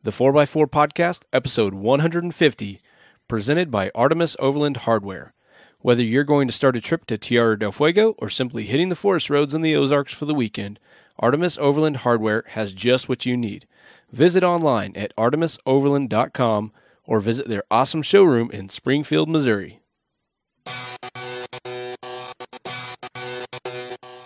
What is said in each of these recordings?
The 4x4 Podcast, episode 150, presented by Artemis Overland Hardware. Whether you're going to start a trip to Tierra del Fuego or simply hitting the forest roads in the Ozarks for the weekend, Artemis Overland Hardware has just what you need. Visit online at artemisoverland.com or visit their awesome showroom in Springfield, Missouri.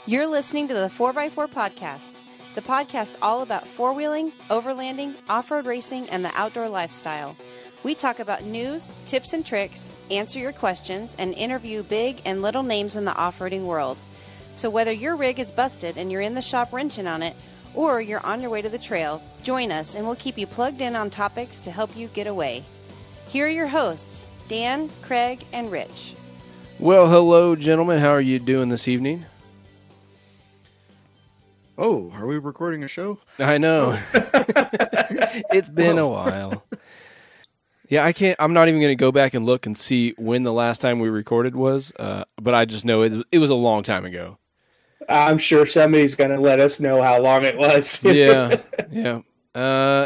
You're listening to the 4x4 Podcast, the podcast all about four-wheeling, overlanding, off-road racing, and the outdoor lifestyle. We talk about news, tips and tricks, answer your questions, and interview big and little names in the off-roading world. So whether your rig is busted and you're in the shop wrenching on it, or you're on your way to the trail, join us and we'll keep you plugged in on topics to help you get away. Here are your hosts, Dan, Craig, and Rich. Well, hello, gentlemen. How are you doing this evening? Oh, are we recording a show? I know. It's been a while. Yeah, I'm not even going to go back and look and see when the last time we recorded was, but I just know it was a long time ago. I'm sure somebody's going to let us know how long it was. Yeah.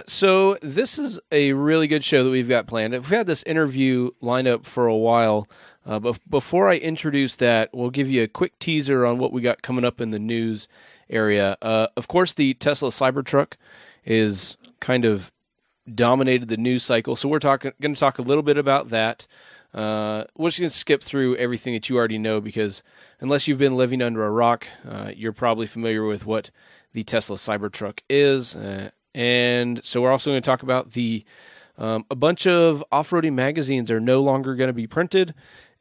So this is a really good show that we've got planned. We've had this interview lined up for a while, but before I introduce that, we'll give you a quick teaser on what we got coming up in the news area. Of course, the Tesla Cybertruck is kind of dominated the news cycle, so we're going to talk a little bit about that. We're just going to skip through everything that you already know because unless you've been living under a rock, you're probably familiar with what the Tesla Cybertruck is. And so we're also going to talk about a bunch of off-roading magazines are no longer going to be printed,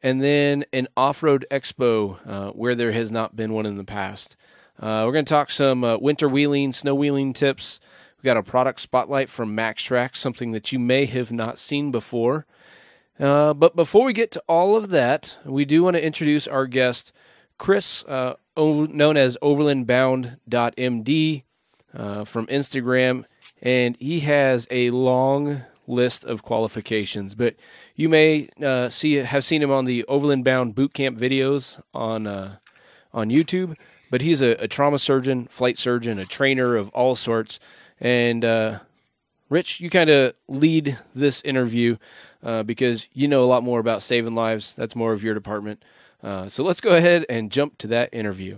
and then an off-road expo where there has not been one in the past. We're going to talk some winter wheeling, snow wheeling tips. We've got a product spotlight from Trax, something that you may have not seen before. But before we get to all of that, we do want to introduce our guest, Chris, known as Overland Bound MD from Instagram. And he has a long list of qualifications. But you may have seen him on the Overland Bound Bootcamp videos on YouTube. But he's a trauma surgeon, flight surgeon, a trainer of all sorts. And Rich, you kind of lead this interview because you know a lot more about saving lives. That's more of your department. So let's go ahead and jump to that interview.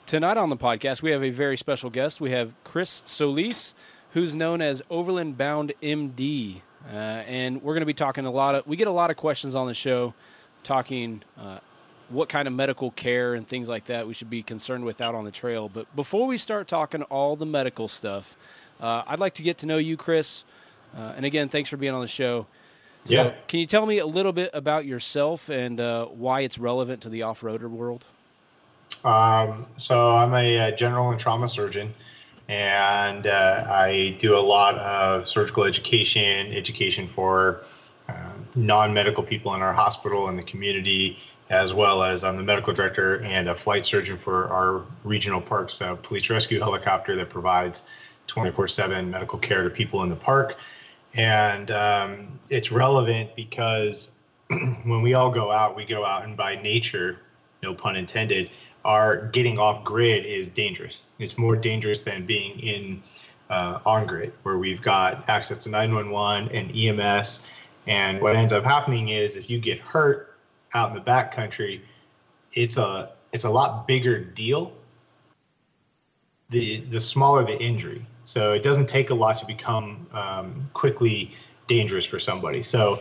Tonight on the podcast, we have a very special guest. We have Chris Solis, who's known as Overland Bound MD. And we're going to be talking we get a lot of questions on the show talking what kind of medical care and things like that we should be concerned with out on the trail. But before we start talking all the medical stuff, I'd like to get to know you, Chris. And again, thanks for being on the show. So yeah. Can you tell me a little bit about yourself and why it's relevant to the off-roader world? So I'm a general and trauma surgeon. And I do a lot of surgical education for non-medical people in our hospital and the community, as well as I'm the medical director and a flight surgeon for our regional parks, police rescue helicopter that provides 24/7 medical care to people in the park. And it's relevant because when we all go out, and by nature, no pun intended, our getting off grid is dangerous. It's more dangerous than being in on grid, where we've got access to 911 and EMS. And what ends up happening is if you get hurt out in the backcountry, it's a lot bigger deal. The smaller the injury. So it doesn't take a lot to become quickly dangerous for somebody. So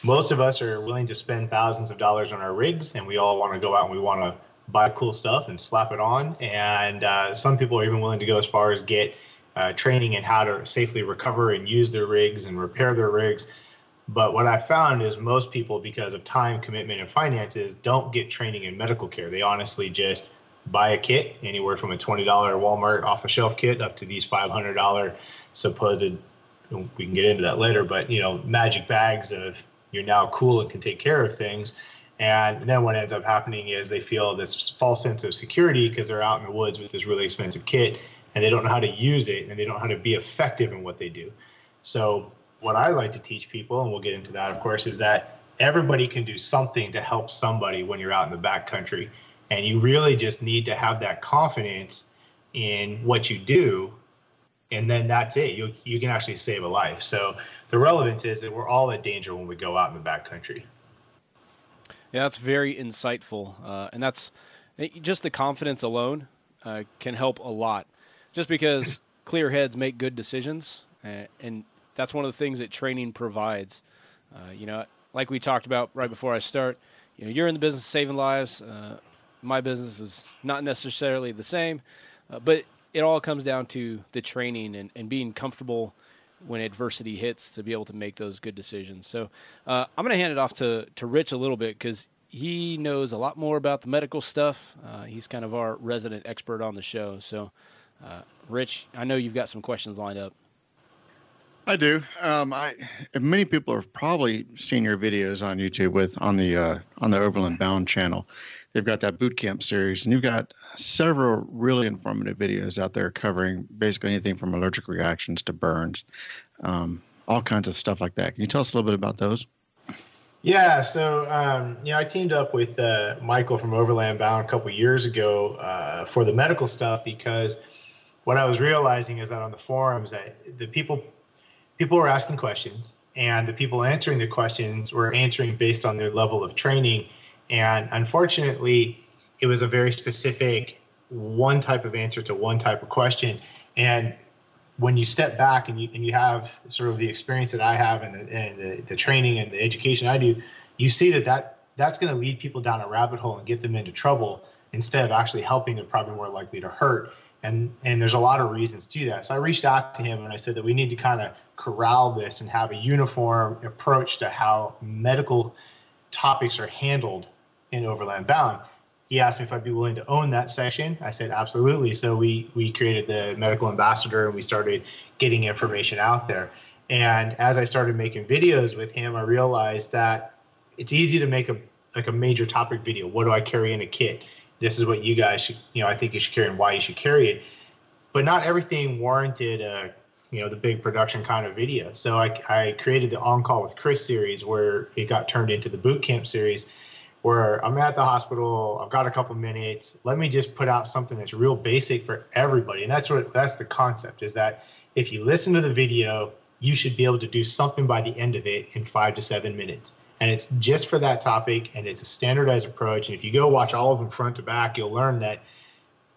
most of us are willing to spend thousands of dollars on our rigs, and we all want to go out and we want to buy cool stuff and slap it on. And some people are even willing to go as far as get training in how to safely recover and use their rigs and repair their rigs. But what I found is most people, because of time, commitment, and finances, don't get training in medical care. They honestly just buy a kit, anywhere from a $20 Walmart off-the-shelf kit up to these $500 supposed, we can get into that later, but, magic bags of you're now cool and can take care of things. And then what ends up happening is they feel this false sense of security because they're out in the woods with this really expensive kit and they don't know how to use it and they don't know how to be effective in what they do. So what I like to teach people, and we'll get into that, of course, is that everybody can do something to help somebody when you're out in the backcountry. And you really just need to have that confidence in what you do. And then that's it. You can actually save a life. So the relevance is that we're all at danger when we go out in the backcountry. Yeah, that's very insightful. And that's just the confidence alone can help a lot. Just because clear heads make good decisions. And that's one of the things that training provides. Like we talked about right before I start, you're in the business of saving lives. My business is not necessarily the same, but it all comes down to the training and being comfortable when adversity hits to be able to make those good decisions. So I'm going to hand it off to Rich a little bit because he knows a lot more about the medical stuff. He's kind of our resident expert on the show. So, Rich, I know you've got some questions lined up. I do. Many people have probably seen your videos on YouTube on the Overland Bound channel. They've got that boot camp series, and you've got several really informative videos out there covering basically anything from allergic reactions to burns, all kinds of stuff like that. Can you tell us a little bit about those? Yeah, so I teamed up with Michael from Overland Bound a couple of years ago for the medical stuff, because what I was realizing is that on the forums that the people were asking questions, and the people answering the questions were answering based on their level of training. And unfortunately, it was a very specific one type of answer to one type of question. And when you step back and you have sort of the experience that I have and the training and the education I do, you see that's going to lead people down a rabbit hole and get them into trouble instead of actually helping. They're probably more likely to hurt. And there's a lot of reasons to that. So I reached out to him and I said that we need to kind of corral this and have a uniform approach to how medical topics are handled in Overland Bound. He asked me if I'd be willing to own that section. I said, absolutely. So we created the medical ambassador and we started getting information out there. And as I started making videos with him, I realized that it's easy to make a major topic video. What do I carry in a kit? This is what you guys should, I think you should carry and why you should carry it. But not everything warranted the big production kind of video. So I created the On Call with Chris series, where it got turned into the boot camp series, where I'm at the hospital, I've got a couple minutes, let me just put out something that's real basic for everybody. And that's the concept, is that if you listen to the video, you should be able to do something by the end of it in 5 to 7 minutes. And it's just for that topic, and it's a standardized approach. And if you go watch all of them front to back, you'll learn that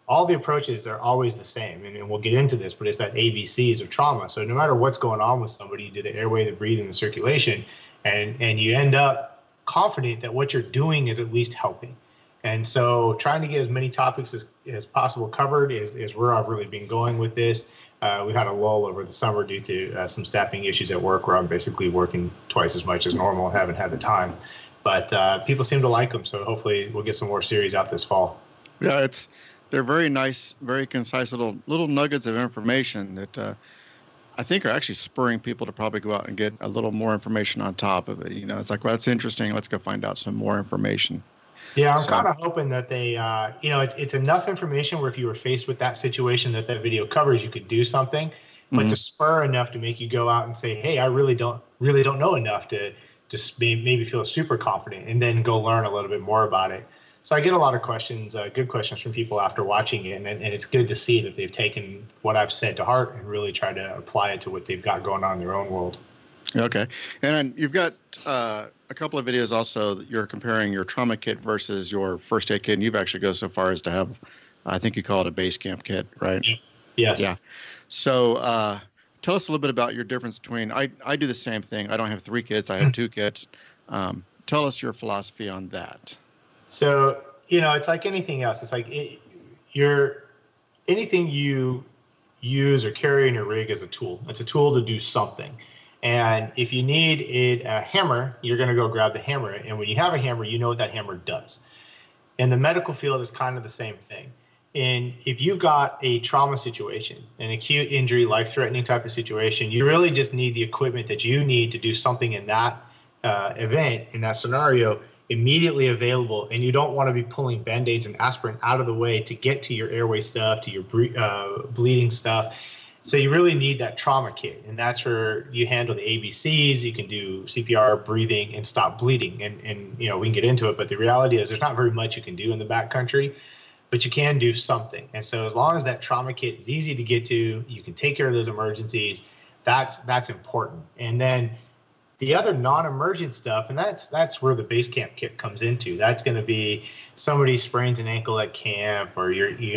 all the approaches are always the same. And we'll get into this, but it's that ABCs of trauma. So no matter what's going on with somebody, you do the airway, the breathing, the circulation, and you end up confident that what you're doing is at least helping. And so trying to get as many topics as possible covered is where I've really been going with this. We've had a lull over the summer due to some staffing issues at work, where I'm basically working twice as much as normal and haven't had the time. But people seem to like them, so hopefully we'll get some more series out this fall. Yeah, they're very nice, very concise little nuggets of information that I think are actually spurring people to probably go out and get a little more information on top of it. It's like, well, that's interesting. Let's go find out some more information. Yeah, I'm kind of hoping that they, it's enough information where if you were faced with that situation that video covers, you could do something, but to spur enough to make you go out and say, hey, I really don't know enough to just maybe feel super confident, and then go learn a little bit more about it. So I get a lot of questions, good questions from people after watching it, and it's good to see that they've taken what I've said to heart and really tried to apply it to what they've got going on in their own world. Okay. And you've got a couple of videos also that you're comparing your trauma kit versus your first aid kit, and you've actually go so far as to have, I think you call it a base camp kit, right? Yes. Yeah. So tell us a little bit about your difference between, I do the same thing. I don't have 3 kits. I have 2 kits. Tell us your philosophy on that. So, it's like anything else. It's like anything you use or carry in your rig is a tool. It's a tool to do something. And if you need a hammer, you're going to go grab the hammer. And when you have a hammer, you know what that hammer does. In the medical field, it's kind of the same thing. And if you've got a trauma situation, an acute injury, life-threatening type of situation, you really just need the equipment that you need to do something in that event, in that scenario, immediately available. And you don't want to be pulling Band-Aids and aspirin out of the way to get to your airway stuff, to your bleeding stuff. So you really need that trauma kit, and that's where you handle the ABCs. You can do CPR, breathing, and stop bleeding. And we can get into it, but the reality is there's not very much you can do in the backcountry, but you can do something. And so as long as that trauma kit is easy to get to, you can take care of those emergencies. That's important. And then the other non-emergent stuff, and that's where the base camp kit comes into. That's going to be somebody sprains an ankle at camp, or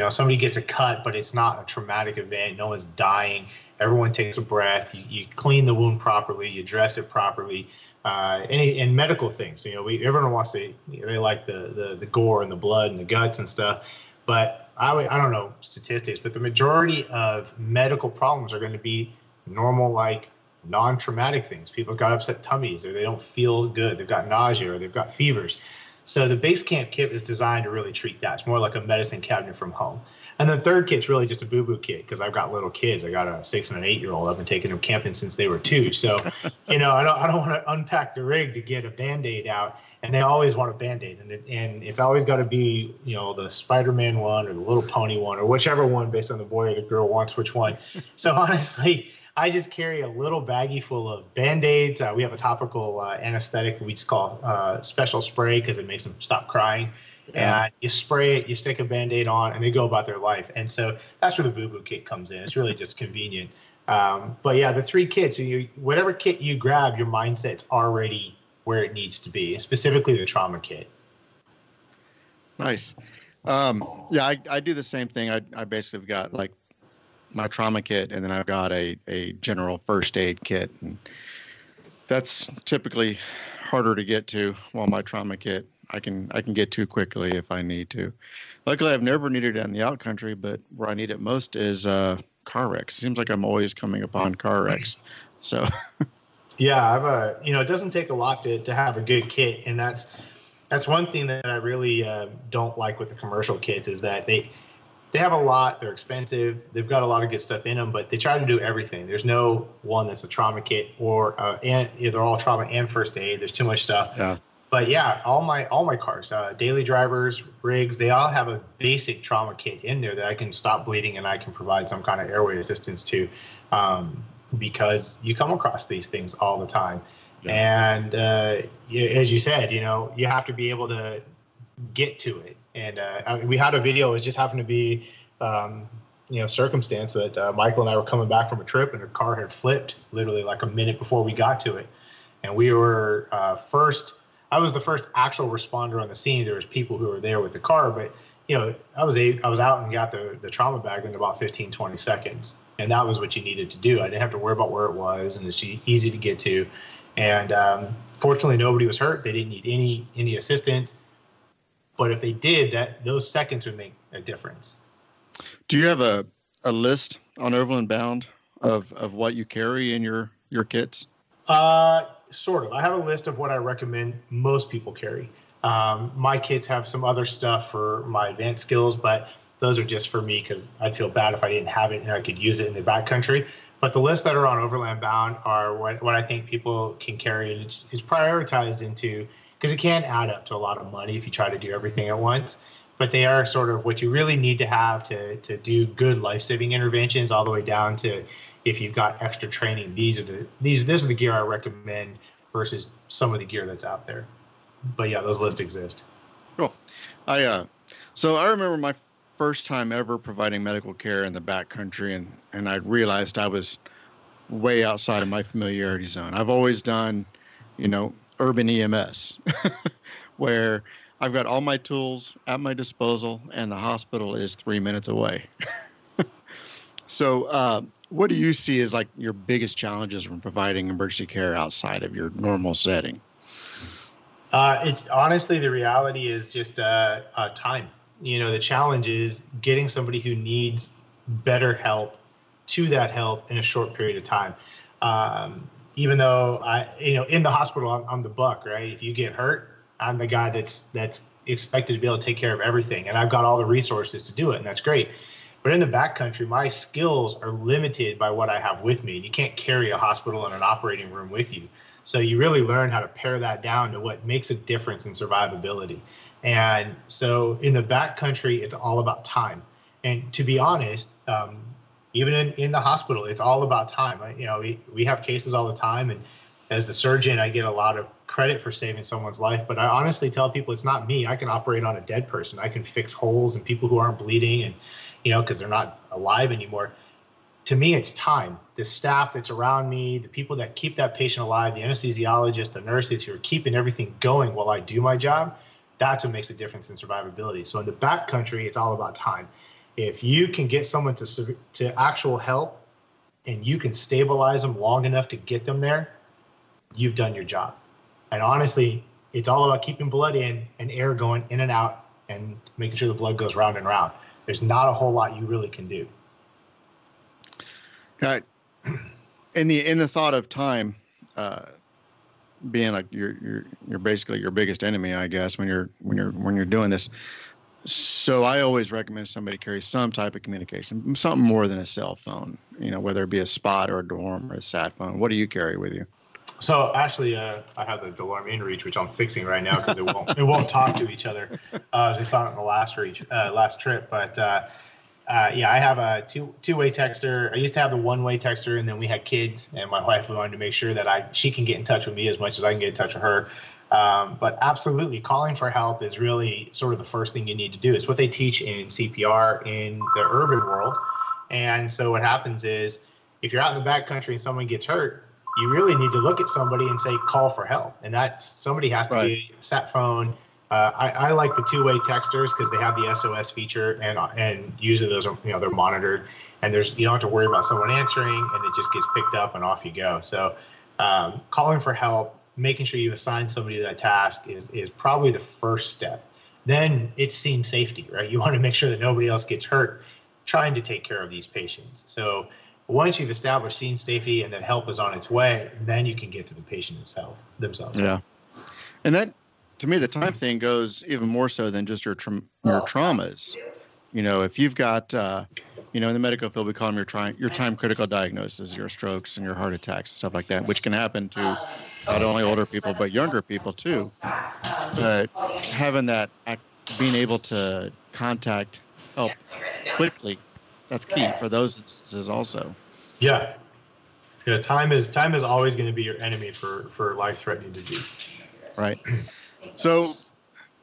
somebody gets a cut, but it's not a traumatic event. No one's dying. Everyone takes a breath. You clean the wound properly. You dress it properly. And medical things. Everyone wants to. They like the gore and the blood and the guts and stuff. But I don't know statistics, but the majority of medical problems are going to be normal, like non-traumatic things. People's got upset tummies, or they don't feel good. They've got nausea, or they've got fevers. So the base camp kit is designed to really treat that. It's more like a medicine cabinet from home. And the third kit's really just a boo-boo kit, because I've got little kids. I got a 6 and an 8-year-old. I've been taking them camping since they were 2. So, I don't want to unpack the rig to get a Band-Aid out. And they always want a Band-Aid. And it's always got to be, the Spider-Man one or the Little Pony one, or whichever one based on the boy or the girl wants which one. So honestly, I just carry a little baggie full of Band-Aids. We have a topical anesthetic we just call special spray, because it makes them stop crying. Yeah. And you spray it, you stick a Band-Aid on, and they go about their life. And so that's where the boo-boo kit comes in. It's really just convenient. But yeah, the 3 kits, whatever kit you grab, your mindset's already where it needs to be, specifically the trauma kit. Nice. I do the same thing. I basically have got like my trauma kit, and then I've got a general first aid kit. And that's typically harder to get to, while my trauma kit I can get to quickly if I need to. Luckily, I've never needed it in the out country, but where I need it most is car wrecks. It seems like I'm always coming upon car wrecks. So yeah, it doesn't take a lot to have a good kit, and that's one thing that I really don't like with the commercial kits, is that they have a lot. They're expensive. They've got a lot of good stuff in them, but they try to do everything. There's no one that's a trauma kit, or and they're all trauma and first aid. There's too much stuff. Yeah. But yeah, all my cars, daily drivers, rigs, they all have a basic trauma kit in there that I can stop bleeding and I can provide some kind of airway assistance to, because you come across these things all the time. Yeah. And as you said, you have to be able to get to it. And we had a video. It just happened to be, circumstance that Michael and I were coming back from a trip, and the car had flipped literally like a minute before we got to it. And we were I was the first actual responder on the scene. There was people who were there with the car, but I was out and got the trauma bag in about 15, 20 seconds. And that was what you needed to do. I didn't have to worry about where it was, and it's easy to get to. And fortunately, nobody was hurt. They didn't need any assistance. But if they did, those seconds would make a difference. Do you have a list on Overland Bound of what you carry in your kits? Sort of. I have a list of what I recommend most people carry. My kits have some other stuff for my advanced skills, but those are just for me, because I'd feel bad if I didn't have it and I could use it in the backcountry. But the lists that are on Overland Bound are what I think people can carry, and it's prioritized into, because it can add up to a lot of money if you try to do everything at once. But they are sort of what you really need to have to do good life-saving interventions, all the way down to if you've got extra training. This is the gear I recommend versus some of the gear that's out there. But yeah, those lists exist. Cool. So I remember my first time ever providing medical care in the backcountry, and I realized I was way outside of my familiarity zone. I've always done, urban EMS, where I've got all my tools at my disposal, and the hospital is 3 minutes away. So what do you see as like your biggest challenges when providing emergency care outside of your normal setting? It's honestly, the reality is just time. The challenge is getting somebody who needs better help to that help in a short period of time. Even though in the hospital, I'm the buck, right? If you get hurt, I'm the guy that's expected to be able to take care of everything, and I've got all the resources to do it, and that's great. But in the backcountry, my skills are limited by what I have with me. You can't carry a hospital and an operating room with you. So you really learn how to pare that down to what makes a difference in survivability. And so in the backcountry, it's all about time. And to be honest, even in the hospital, it's all about time. We have cases all the time, and as the surgeon, I get a lot of credit for saving someone's life. But I honestly tell people it's not me. I can operate on a dead person. I can fix holes and people who aren't bleeding, and because they're not alive anymore. To me, it's time. The staff that's around me, the people that keep that patient alive, the anesthesiologist, the nurses who are keeping everything going while I do my job, that's what makes a difference in survivability. So in the backcountry, it's all about time. If you can get someone to actual help and you can stabilize them long enough to get them there, you've done your job. And honestly, it's all about keeping blood in and air going in and out and making sure the blood goes round and round. There's not a whole lot you really can do. In the thought of time being like you're basically your biggest enemy, I guess, when you're doing this. So I always recommend somebody carry some type of communication, something more than a cell phone, whether it be a spot or a dorm or a sat phone. What do you carry with you? So actually, I have the DeLorme InReach, which I'm fixing right now because it won't talk to each other. As we found it in the last trip, but I have a two-way texter. I used to have the one-way texter, and then we had kids, and my wife wanted to make sure that she can get in touch with me as much as I can get in touch with her. But absolutely, calling for help is really sort of the first thing you need to do. It's what they teach in CPR in the urban world. And so what happens is, if you're out in the backcountry and someone gets hurt, you really need to look at somebody and say, call for help. And that somebody has to be a sat phone. I like the two-way texters because they have the SOS feature, and usually those are, they're monitored, and you don't have to worry about someone answering, and it just gets picked up and off you go. So calling for help, making sure you assign somebody to that task is probably the first step. Then it's scene safety, right? You want to make sure that nobody else gets hurt trying to take care of these patients. So once you've established scene safety and that help is on its way, then you can get to the patient themselves. Yeah. And that, to me, the time thing goes even more so than just your traumas. If you've got, in the medical field, we call them your time critical diagnoses, your strokes and your heart attacks, stuff like that, which can happen to not only older people, but younger people too. But having that, being able to contact help quickly, that's key for those instances also. Yeah. Time is always going to be your enemy for life-threatening disease. Right. So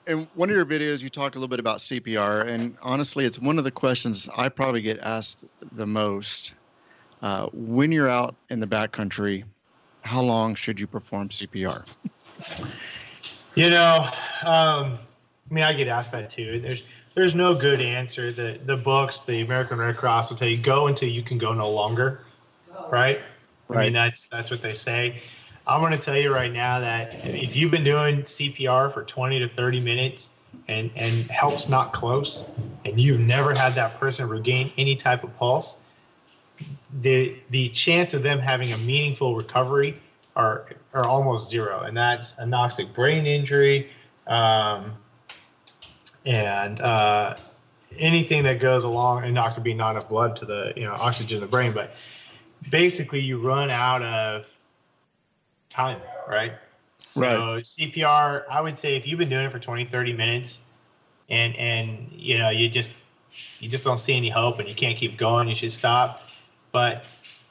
in one of your videos, you talk a little bit about CPR, and honestly, it's one of the questions I probably get asked the most. When you're out in the backcountry, how long should you perform CPR? I get asked that too. There's no good answer. The books, the American Red Cross will tell you, go until you can go no longer, right? I mean, that's what they say. I'm going to tell you right now that if you've been doing CPR for 20 to 30 minutes and help's not close, and you've never had that person regain any type of pulse, the chance of them having a meaningful recovery are almost zero. And that's anoxic brain injury, and anything that goes along, anoxic being not enough blood to the oxygen in the brain. But basically, you run out of time, right? So CPR, I would say if you've been doing it for 20, 30 minutes and you just don't see any hope and you can't keep going, you should stop. But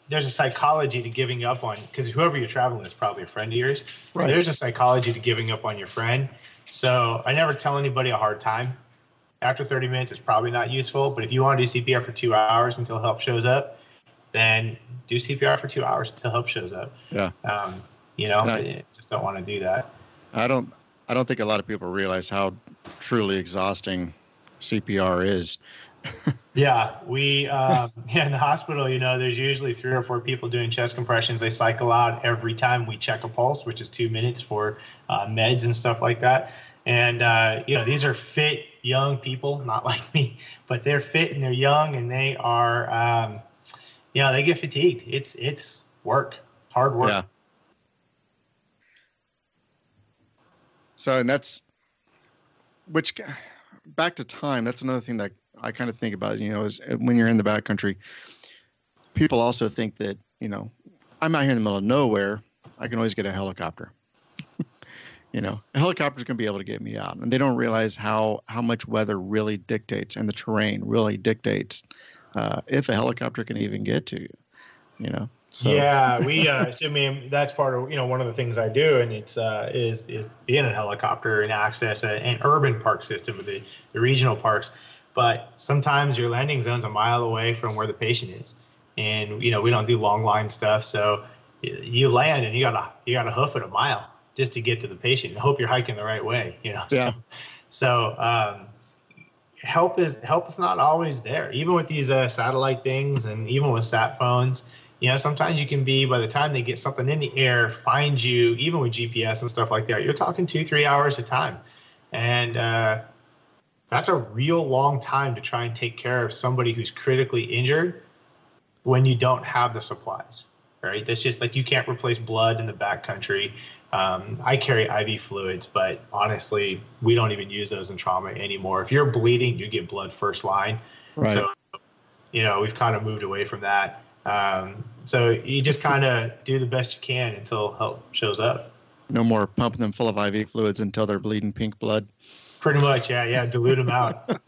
there's a psychology to giving up on, because whoever you're traveling with is probably a friend of yours. Right. So there's a psychology to giving up on your friend. So I never tell anybody a hard time. After 30 minutes, it's probably not useful. But if you want to do CPR for 2 hours until help shows up, then do CPR for 2 hours until help shows up. Yeah. I just don't want to do that. I don't think a lot of people realize how truly exhausting CPR is. Yeah, we in the hospital, there's usually 3 or 4 people doing chest compressions. They cycle out every time we check a pulse, which is 2 minutes for meds and stuff like that. And these are fit young people, not like me, but they're fit and they're young, and they are they get fatigued. It's work, hard work. Yeah. So, and back to time, that's another thing that I kind of think about, is when you're in the backcountry, people also think that, I'm out here in the middle of nowhere, I can always get a helicopter. A helicopter's going to be able to get me out. And they don't realize how much weather really dictates, and the terrain really dictates if a helicopter can even get to you, you know. So. Yeah, so I mean, that's part of, one of the things I do, and it's is being a helicopter and access an urban park system with the regional parks. But sometimes your landing zone's a mile away from where the patient is, and we don't do long line stuff, so you land and you gotta hoof it a mile just to get to the patient and hope you're hiking the right way, Yeah. So help is not always there, even with these satellite things, and even with sat phones. Sometimes you can be, by the time they get something in the air, find you, even with GPS and stuff like that, you're talking 2-3 hours of time. And that's a real long time to try and take care of somebody who's critically injured when you don't have the supplies, right? That's just like, you can't replace blood in the backcountry. I carry IV fluids, but honestly, we don't even use those in trauma anymore. If you're bleeding, you get blood first line. Right. So, we've kind of moved away from that. So you just kind of do the best you can until help shows up. No more pumping them full of IV fluids until they're bleeding pink blood. Pretty much, yeah, dilute them out.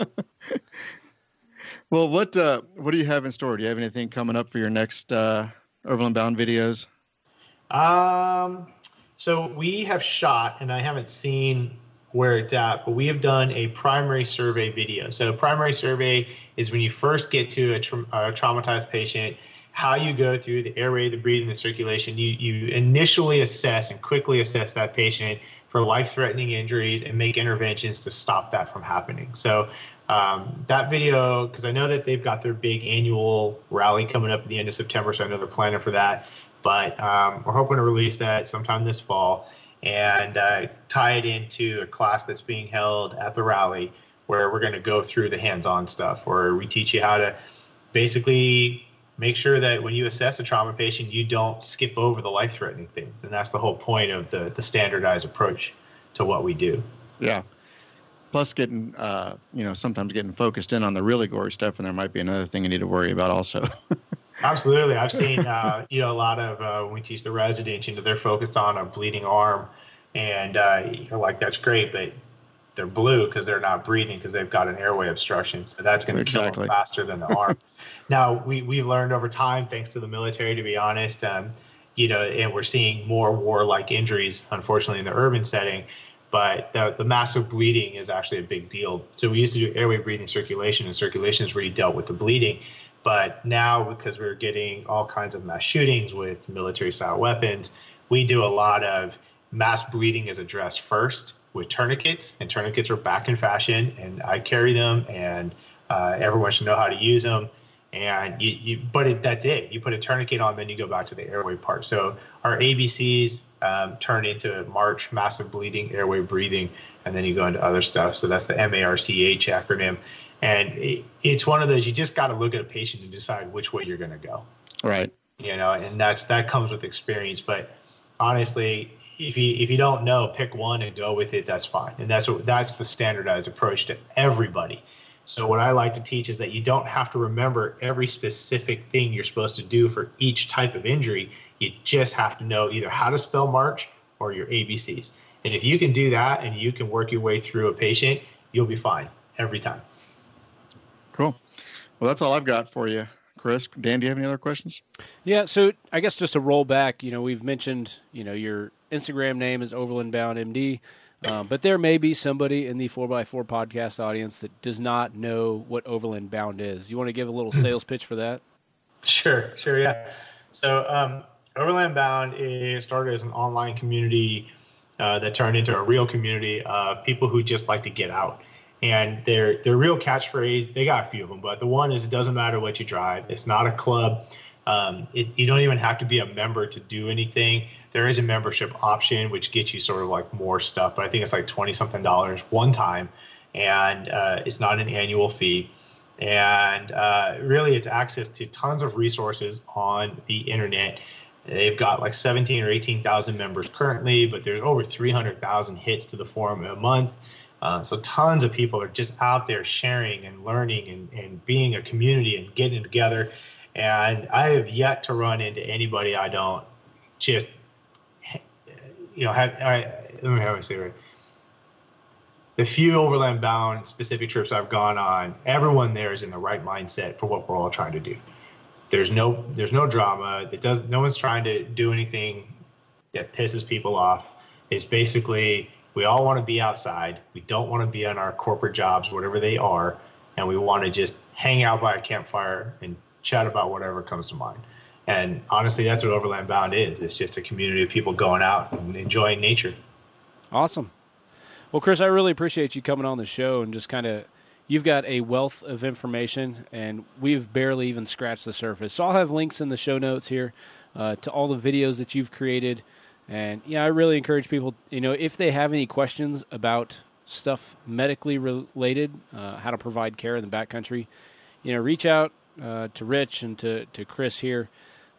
Well, what do you have in store? Do you have anything coming up for your next Overland Bound videos? So we have shot, and I haven't seen where it's at, but we have done a primary survey video. So primary survey is when you first get to a traumatized patient, how you go through the airway, the breathing, the circulation. You initially assess and quickly assess that patient for life-threatening injuries and make interventions to stop that from happening. So that video, because I know that they've got their big annual rally coming up at the end of September, so I know they're planning for that. But we're hoping to release that sometime this fall and tie it into a class that's being held at the rally, where we're going to go through the hands-on stuff, where we teach you how to basically make sure that when you assess a trauma patient, you don't skip over the life-threatening things. And that's the whole point of the standardized approach to what we do. Yeah. Plus getting, sometimes getting focused in on the really gory stuff, and there might be another thing you need to worry about also. Absolutely. I've seen, a lot of, when we teach the residents, they're focused on a bleeding arm, and you're like, that's great, but they're blue because they're not breathing because they've got an airway obstruction. So that's going to kill them faster than the arm. Now, we've learned over time, thanks to the military, to be honest, and we're seeing more war-like injuries, unfortunately, in the urban setting. But the massive bleeding is actually a big deal. So we used to do airway, breathing, circulation, and circulation is where you dealt with the bleeding. But now, because we're getting all kinds of mass shootings with military-style weapons, we do a lot of mass bleeding is addressed first with tourniquets, and tourniquets are back in fashion, and I carry them, and everyone should know how to use them. And that's it. You put a tourniquet on, then you go back to the airway part. So our ABCs turn into March, massive bleeding, airway, breathing, and then you go into other stuff. So that's the MARCH acronym. And it's one of those, you just got to look at a patient and decide which way you're going to go. Right. And that comes with experience. But honestly, if you don't know, pick one and go with it. That's fine. And that's the standardized approach to everybody. So what I like to teach is that you don't have to remember every specific thing you're supposed to do for each type of injury. You just have to know either how to spell March or your ABCs. And if you can do that and you can work your way through a patient, you'll be fine every time. Cool. Well, that's all I've got for you, Chris. Dan, do you have any other questions? Yeah, so I guess just to roll back, we've mentioned, your Instagram name is Overland Bound MD. But there may be somebody in the 4x4 podcast audience that does not know what Overland Bound is. You want to give a little sales pitch for that? Sure, yeah. So Overland Bound started as an online community that turned into a real community of people who just like to get out. And their real catchphrase, they got a few of them, but the one is, it doesn't matter what you drive. It's not a club. You don't even have to be a member to do anything. There is a membership option, which gets you sort of like more stuff, but I think it's like $20-something one time, and it's not an annual fee. And really, it's access to tons of resources on the internet. They've got like 17 or 18,000 members currently, but there's over 300,000 hits to the forum a month. So tons of people are just out there sharing and learning and being a community and getting together. And I have yet to run into anybody I don't just, let me say it right. the few Overland Bound specific trips I've gone on, everyone there is in the right mindset for what we're all trying to do. There's no drama. No one's trying to do anything that pisses people off. It's basically, we all want to be outside. We don't want to be on our corporate jobs, whatever they are, and we want to just hang out by a campfire and chat about whatever comes to mind. And honestly, that's what Overland Bound is. It's just a community of people going out and enjoying nature. Awesome. Well, Chris, I really appreciate you coming on the show and just kind of, you've got a wealth of information, and we've barely even scratched the surface. So I'll have links in the show notes here to all the videos that you've created. And, I really encourage people, if they have any questions about stuff medically related, how to provide care in the backcountry, reach out to Rich and to Chris here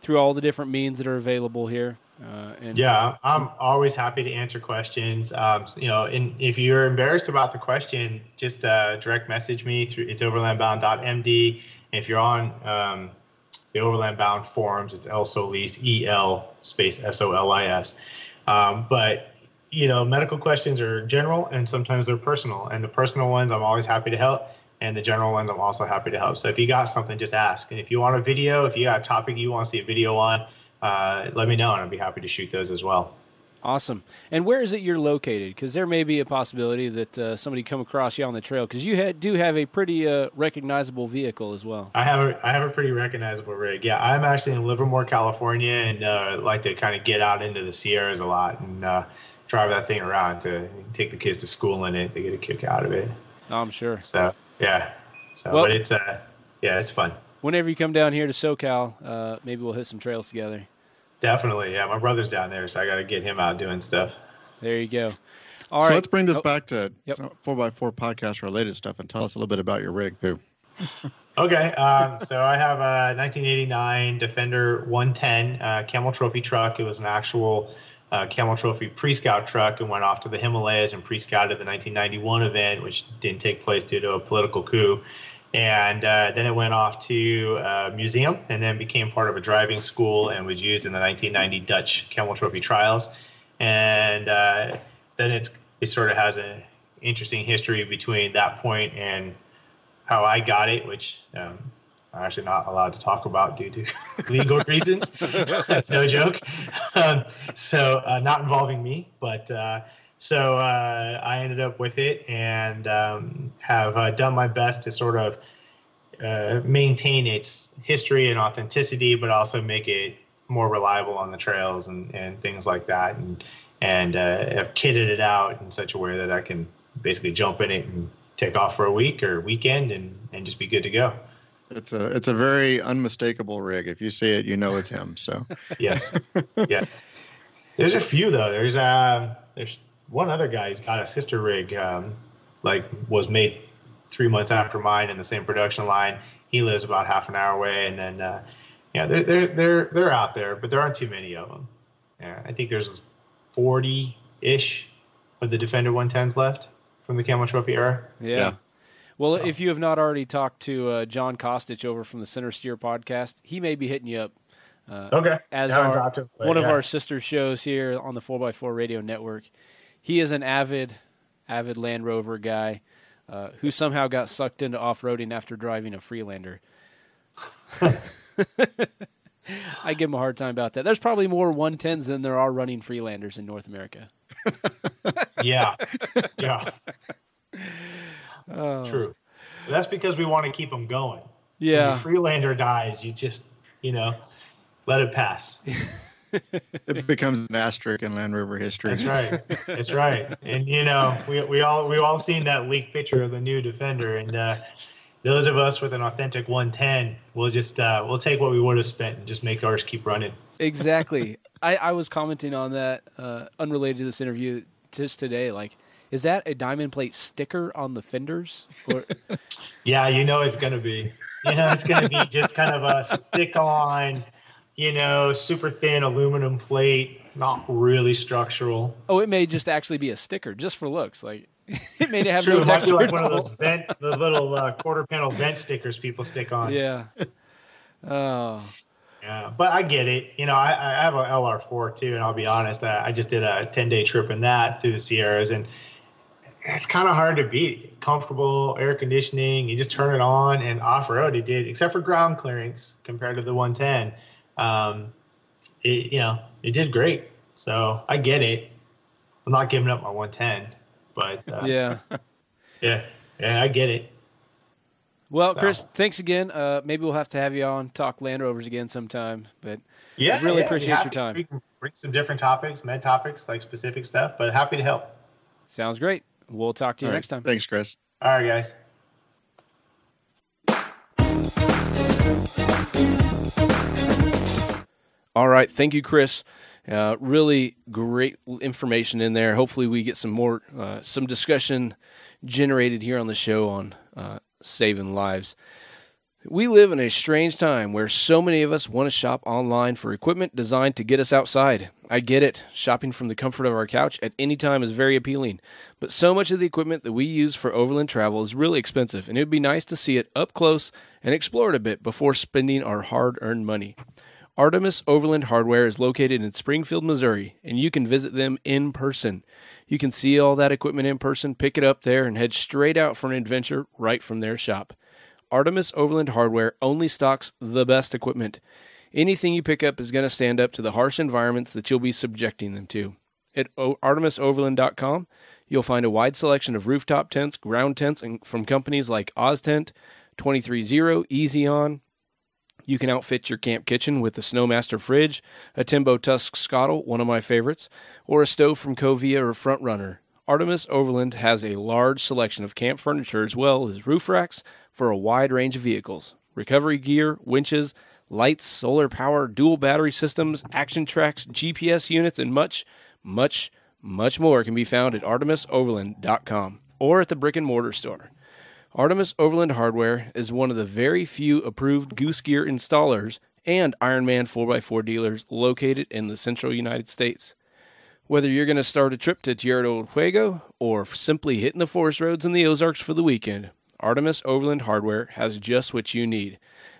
through all the different means that are available here. I'm always happy to answer questions. And if you're embarrassed about the question, just direct message me through, it's overlandbound.md. And if you're on the Overland Bound forums, it's ELSOLIS, EL space SOLIS. But medical questions are general and sometimes they're personal. And the personal ones, I'm always happy to help. And the general ones, I'm also happy to help. So if you got something, just ask. And if you want a video, if you got a topic you want to see a video on, let me know, and I'd be happy to shoot those as well. Awesome. And where is it you're located? Because there may be a possibility that somebody come across you on the trail, because you do have a pretty recognizable vehicle as well. I have a pretty recognizable rig. Yeah, I'm actually in Livermore, California, and like to kind of get out into the Sierras a lot and drive that thing around to take the kids to school in it. They get a kick out of it. Oh, I'm sure. So yeah. But it's it's fun. Whenever you come down here to SoCal, maybe we'll hit some trails together. Definitely, yeah. My brother's down there, so I got to get him out doing stuff. There you go. All right. Let's bring this back to 4x4 podcast related stuff and tell us a little bit about your rig, too. Okay, so I have a 1989 Defender 110 Camel Trophy truck. It was an actual Camel Trophy pre-scout truck and went off to the Himalayas and pre-scouted the 1991 event, which didn't take place due to a political coup. And then it went off to a museum and then became part of a driving school and was used in the 1990 Dutch Camel Trophy trials. And then it sort of has an interesting history between that point and how I got it, which I'm actually not allowed to talk about due to legal reasons. No joke. So not involving me, but so I ended up with it and have done my best to sort of maintain its history and authenticity, but also make it more reliable on the trails and things like that. And have kitted it out in such a way that I can basically jump in it and take off for a week or weekend and just be good to go. It's a very unmistakable rig. If you see it, you know it's him. So yes. There's a few though. There's one other guy. He's got a sister rig, was made 3 months after mine in the same production line. He lives about half an hour away, and then they're out there, but there aren't too many of them. Yeah, I think there's 40-ish of the Defender 110s left from the Camel Trophy era. Yeah. Well, if you have not already talked to John Kostich over from the Center Steer podcast, he may be hitting you up. As one of our sister shows here on the 4x4 Radio Network. He is an avid Land Rover guy who somehow got sucked into off-roading after driving a Freelander. I give him a hard time about that. There's probably more 110s than there are running Freelanders in North America. Yeah. True. But that's because we want to keep them going. Yeah. When your Freelander dies, you just, let it pass. It becomes an asterisk in Land Rover history. That's right. And we all seen that leaked picture of the new Defender, and those of us with an authentic 110, we'll just we'll take what we would have spent and just make ours keep running. Exactly. I was commenting on that, unrelated to this interview, just today. Like, is that a diamond plate sticker on the fenders? Or... Yeah, it's going to be. It's going to be just kind of a stick-on, super thin aluminum plate, not really structural. Oh, it may just actually be a sticker, just for looks. Like, it may have True, no texture. It might be like one of those little quarter panel vent stickers people stick on. Yeah. Oh. Yeah, but I get it. I have an LR4 too, and I'll be honest, I just did a 10-day trip in that through the Sierras, and it's kind of hard to beat. Comfortable air conditioning, you just turn it on, and off-road it did, except for ground clearance compared to the 110. It did great. So I get it. I'm not giving up my 110, but yeah, I get it. Well, so, Chris, thanks again. Maybe we'll have to have you on talk Land Rovers again sometime. But I really appreciate your time. We can bring some different topics, med topics, like specific stuff, but happy to help. Sounds great. We'll talk to you next time. Thanks, Chris. All right, guys. All right. Thank you, Chris. Really great information in there. Hopefully we get some discussion generated here on the show on saving lives. We live in a strange time where so many of us want to shop online for equipment designed to get us outside. I get it. Shopping from the comfort of our couch at any time is very appealing. But so much of the equipment that we use for overland travel is really expensive, and it would be nice to see it up close and explore it a bit before spending our hard-earned money. Artemis Overland Hardware is located in Springfield, Missouri, and you can visit them in person. You can see all that equipment in person, pick it up there, and head straight out for an adventure right from their shop. Artemis Overland Hardware only stocks the best equipment. Anything you pick up is going to stand up to the harsh environments that you'll be subjecting them to. At artemisoverland.com, you'll find a wide selection of rooftop tents, ground tents, and from companies like Oztent, 23-0, Eezi Awn. You can outfit your camp kitchen with a SnoMaster Fridge, a Tembo Tusk Skottle, one of my favorites, or a stove from Kovea or Front Runner. Artemis Overland has a large selection of camp furniture as well as roof racks for a wide range of vehicles. Recovery gear, winches, lights, solar power, dual battery systems, action tracks, GPS units, and much, much, much more can be found at artemisoverland.com or at the brick and mortar store. Artemis Overland Hardware is one of the very few approved Goose Gear installers and Ironman 4x4 dealers located in the central United States. Whether you're going to start a trip to Tierra Del Fuego or simply hitting the forest roads in the Ozarks for the weekend, Artemis Overland Hardware has just what you need.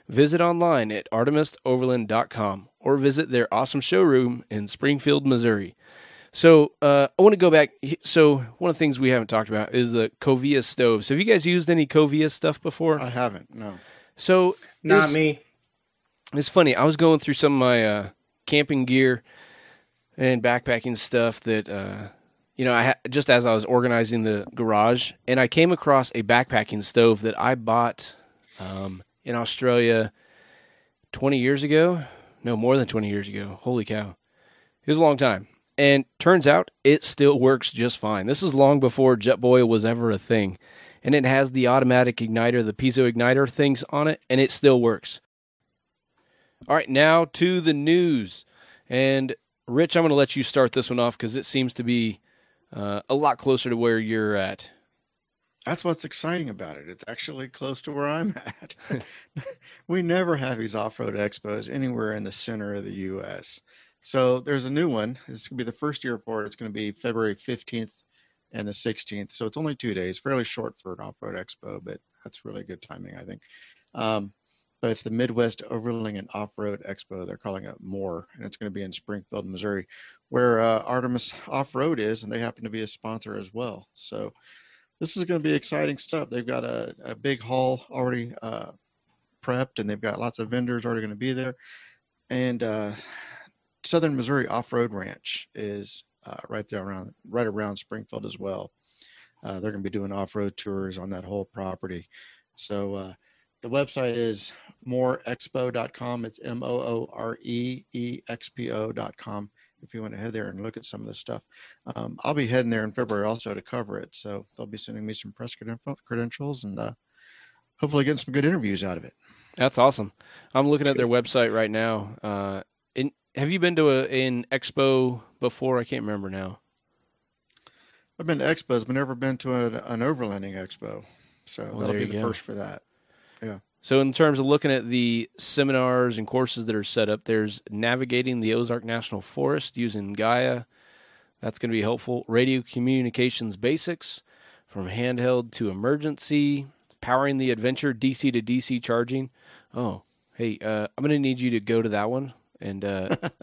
Visit online at artemisoverland.com or visit their awesome showroom in Springfield, Missouri. So I want to go back. So one of the things we haven't talked about is the Kovea stoves. Have you guys used any Kovea stuff before? I haven't, no. So Not me. It's funny. I was going through some of my camping gear and backpacking stuff that, just as I was organizing the garage, and I came across a backpacking stove that I bought in Australia 20 years ago. No, more than 20 years ago. Holy cow. It was a long time. And turns out it still works just fine. This is long before Jetboil was ever a thing. And it has the automatic igniter, the piezo igniter things on it, and it still works. All right, now to the news. And Rich, I'm going to let you start this one off because it seems to be a lot closer to where you're at. That's what's exciting about it. It's actually close to where I'm at. We never have these off-road expos anywhere in the center of the U.S. So there's a new one. It's going to be the first year for it. It's going to be February 15th and the 16th. So it's only 2 days, fairly short for an off-road expo, but that's really good timing, I think. But it's the Midwest Overland and Off-Road Expo. They're calling it MORE, and it's going to be in Springfield, Missouri, where Artemis Off-Road is, and they happen to be a sponsor as well. So this is going to be exciting stuff. They've got a big hall already prepped, and they've got lots of vendors already going to be there. And Southern Missouri Off-Road Ranch is right around Springfield as well. They're going to be doing off-road tours on that whole property. So the website is moreexpo.com. It's MOOREEXPO.com if you want to head there and look at some of this stuff. I'll be heading there in February also to cover it. So they'll be sending me some press credentials and hopefully getting some good interviews out of it. That's awesome. I'm looking at their website right now. Have you been to an expo before? I can't remember now. I've been to expos, but never been to an overlanding expo. So that'll be the first for that. Yeah. So in terms of looking at the seminars and courses that are set up, there's navigating the Ozark National Forest using Gaia. That's going to be helpful. Radio communications basics, from handheld to emergency, powering the adventure, DC to DC charging. Oh, hey, I'm going to need you to go to that one and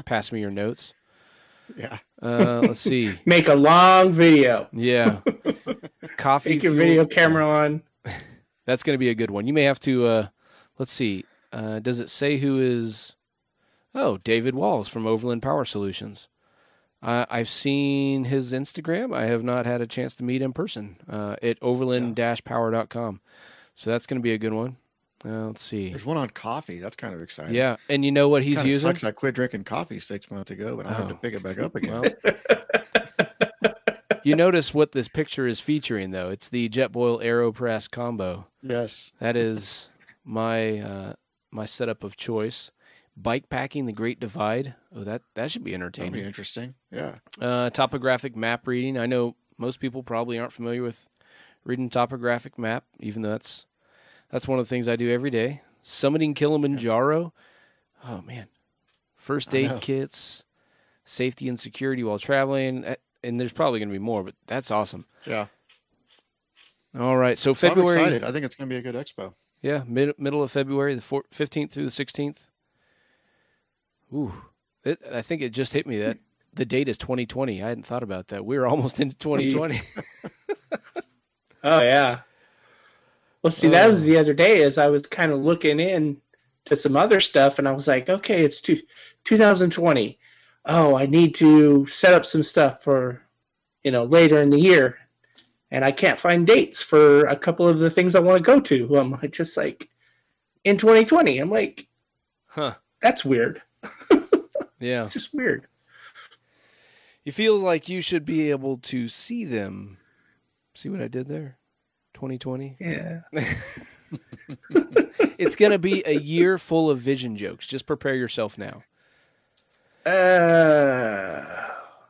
pass me your notes. Yeah. Let's see. Make a long video. Yeah. Coffee. Take your fuel- video camera on. That's going to be a good one. You may have to, let's see. Does it say who is? Oh, David Walls from Overland Power Solutions. I've seen his Instagram. I have not had a chance to meet him in person at overland-power.com. So that's going to be a good one. Let's see. There's one on coffee. That's kind of exciting. Yeah, and you know what he's Kinda using? sucks I quit drinking coffee 6 months ago, but I have to pick it back up again. Well, you notice what this picture is featuring, though. It's the Jetboil AeroPress combo. Yes. That is my my setup of choice. Bike packing the Great Divide. Oh, that should be That'll entertaining. be interesting. Yeah. Topographic map reading. I know most people probably aren't familiar with reading topographic map, even though that's one of the things I do every day. Summiting Kilimanjaro. Oh, man. First aid kits, safety and security while traveling. And there's probably going to be more, but that's awesome. Yeah. All right. So I'm February. excited. I think it's going to be a good expo. Yeah, middle of February, the 15th through the 16th. Ooh. I think it just hit me that the date is 2020. I hadn't thought about that. We're almost into 2020. Oh, yeah. Well, see, that was the other day as I was kind of looking in to some other stuff, and I was like, okay, it's 2020. Oh, I need to set up some stuff for, later in the year. And I can't find dates for a couple of the things I want to go to. I'm just like, in 2020. I'm like, that's weird. Yeah. It's just weird. You feel like you should be able to see them. See what I did there? 2020? Yeah. It's going to be a year full of vision jokes. Just prepare yourself now.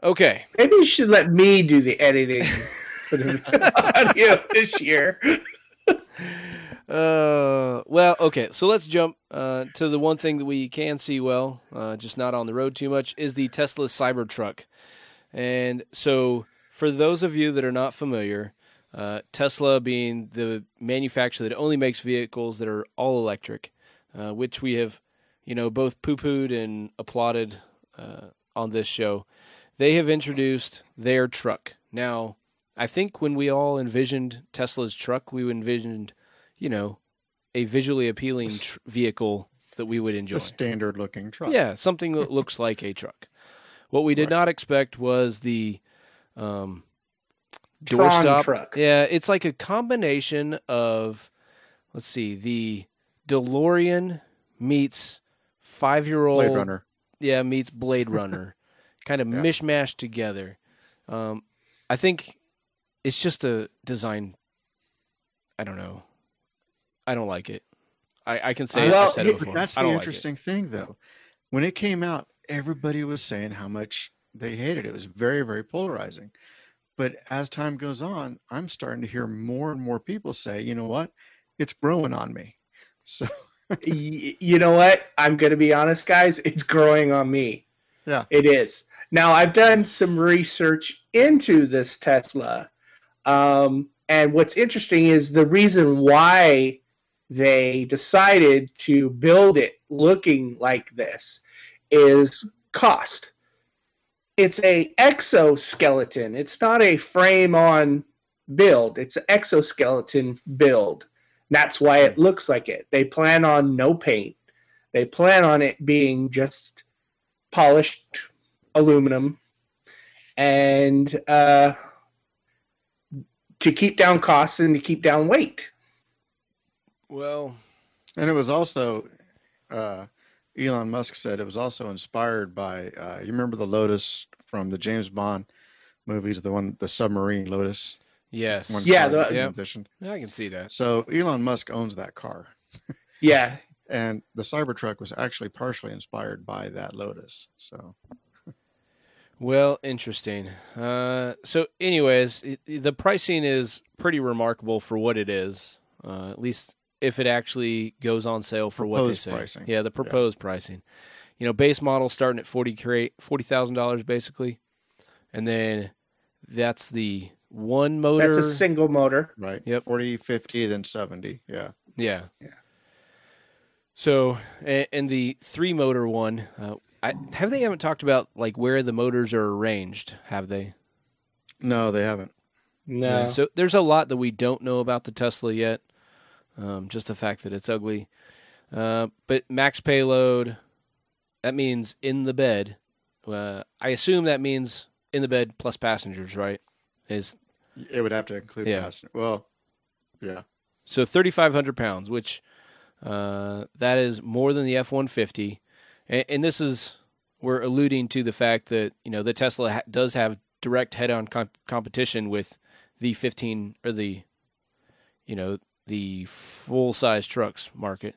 Okay. Maybe you should let me do the editing for the audio this year. Well, okay. So let's jump to the one thing that we can see well, just not on the road too much, is the Tesla Cybertruck. And so for those of you that are not familiar, Tesla being the manufacturer that only makes vehicles that are all electric, which we have, both poo-pooed and applauded on this show, they have introduced their truck. Now, I think when we all envisioned Tesla's truck, we envisioned, a visually appealing vehicle that we would enjoy. A standard-looking truck. Yeah, something that looks like a truck. What we did not expect was the doorstop truck. Yeah, it's like a combination of, let's see, the DeLorean meets 5-year-old Blade Runner. Yeah, meets Blade Runner, kind of mishmashed together. I think it's just a design. I don't know. I don't like it. I can say I've said it before. But that's I the don't interesting thing, though. When it came out, everybody was saying how much they hated it. It was very, very polarizing. But as time goes on, I'm starting to hear more and more people say, you know what? It's growing on me. So you know what? I'm going to be honest, guys. It's growing on me. Yeah. It is. Now, I've done some research into this Tesla. And what's interesting is the reason why they decided to build it looking like this is cost. It's a exoskeleton. It's not a frame-on build. It's an exoskeleton build. That's why it looks like it. They plan on no paint. They plan on it being just polished aluminum. And to keep down costs and to keep down weight. Well, and it was also, Elon Musk said it was also inspired by, you remember the Lotus from the James Bond movies, the submarine Lotus? yes. Yeah, I can see that. So Elon Musk owns that car. Yeah. And the Cybertruck was actually partially inspired by that Lotus. So, well, interesting. So anyways, the pricing is pretty remarkable for what it is, at least if it actually goes on sale for what they say. Pricing. Yeah, the proposed pricing. Base model starting at $40,000 basically. And then that's the one motor. That's a single motor. Right. Yep. 40, 50, then 70. Yeah. Yeah. So, and the 3-motor one, haven't talked about like where the motors are arranged, have they? No, they haven't. No. Yeah, so there's a lot that we don't know about the Tesla yet. Just the fact that it's ugly. But max payload, that means in the bed. I assume that means in the bed plus passengers, right? It would have to include passengers. Well, yeah. So 3,500 pounds, which that is more than the F-150. And this is, we're alluding to the fact that, the Tesla does have direct head-on competition with the 15 or the full-size trucks market.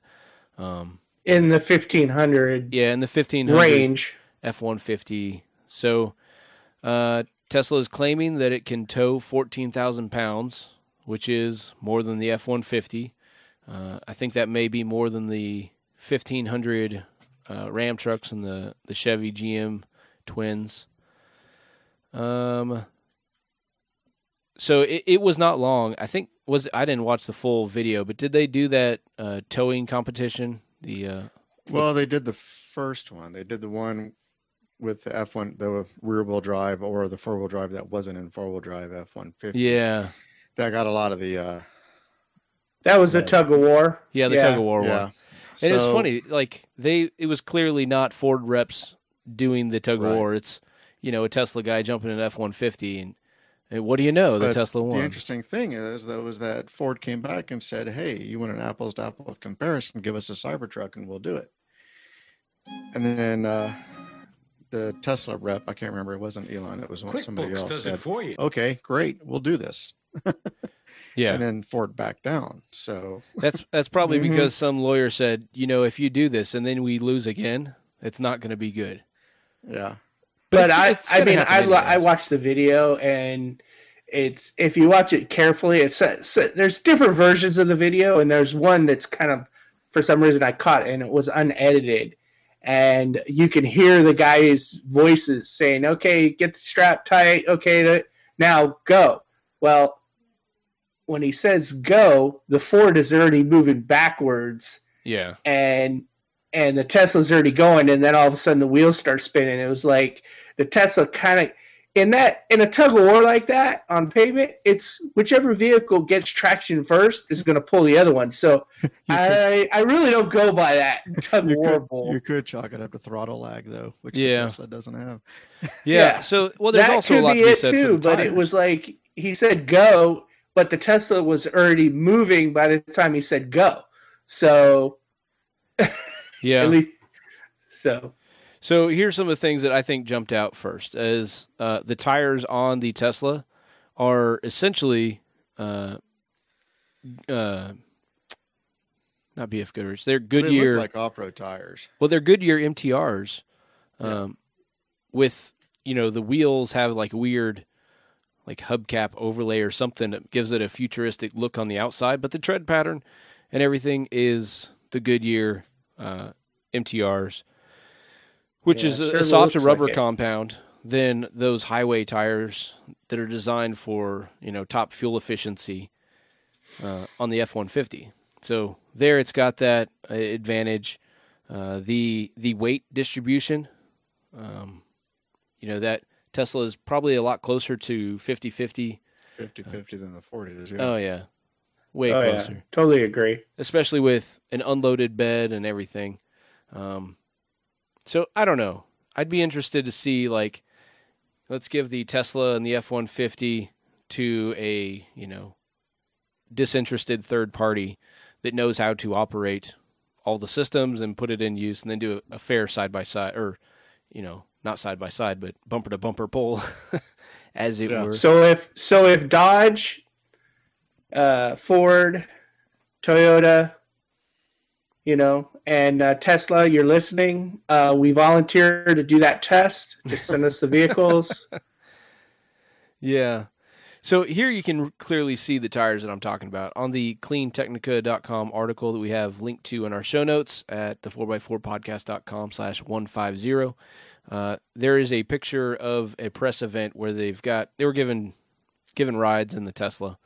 In the 1,500. Yeah, in the 1,500 range. F-150. So Tesla is claiming that it can tow 14,000 pounds, which is more than the F-150. I think that may be more than the 1,500 Ram trucks and the Chevy GM twins. So it was not long. I didn't watch the full video, but did they do that towing competition? Well, they did the first one. They did the one with the F1, the rear-wheel drive, or the four-wheel drive that wasn't in four-wheel drive F-150. Yeah, that got a lot of the. That was a tug of war. Yeah, the tug of war one. And it's funny, like it was clearly not Ford reps doing the tug of war. It's a Tesla guy jumping in an F-150, and what do you know? The Tesla won. The interesting thing is that Ford came back and said, "Hey, you want an apples-to-apples comparison? Give us a Cybertruck, and we'll do it." And then the Tesla rep, I can't remember, it wasn't Elon, it was somebody else. Does said, it for you. Okay, great, we'll do this. Yeah. And then Ford backed down. So that's probably because some lawyer said, if you do this and then we lose again, it's not going to be good. Yeah. But I watched the video, and it's, if you watch it carefully, there's different versions of the video, and there's one that's kind of, for some reason I caught, and it was unedited. And you can hear the guys' voices saying, "Okay, get the strap tight. Okay, now go." Well, when he says go, the Ford is already moving backwards. Yeah. And the Tesla's already going, and then all of a sudden the wheels start spinning. It was like the Tesla kind of, in a tug of war like that on pavement, it's whichever vehicle gets traction first is going to pull the other one. So I really don't go by that tug of war bull. You could chalk it up to throttle lag, though, which the Tesla doesn't have. Yeah. So, well, there's also a lot to be said for the tires. But it was like he said go, but the Tesla was already moving by the time he said go. So, yeah. At least, So here's some of the things that I think jumped out first, as the tires on the Tesla are essentially not BF Goodrich. They're Goodyear. They look like off-road tires. Well, they're Goodyear MTRs with, the wheels have like a weird like hubcap overlay or something that gives it a futuristic look on the outside, but the tread pattern and everything is the Goodyear MTRs. Which is a softer rubber compound than those highway tires that are designed for, top fuel efficiency on the F-150. So there it's got that advantage. The weight distribution, that Tesla is probably a lot closer to 50-50. 50-50 than the 40 is. Yeah. Oh, yeah. Way closer. Yeah. Totally agree. Especially with an unloaded bed and everything. So I don't know. I'd be interested to see, like, let's give the Tesla and the F-150 to a, disinterested third party that knows how to operate all the systems and put it in use, and then do a fair side-by-side, or, not side-by-side, but bumper-to-bumper pull, as it were. So if Dodge, Ford, Toyota, and Tesla, you're listening, we volunteer to do that test. Just send us the vehicles. Yeah. So here you can clearly see the tires that I'm talking about on the cleantechnica.com article that we have linked to in our show notes at the 4x4podcast.com/150. There is a picture of a press event where they were given rides in the Tesla.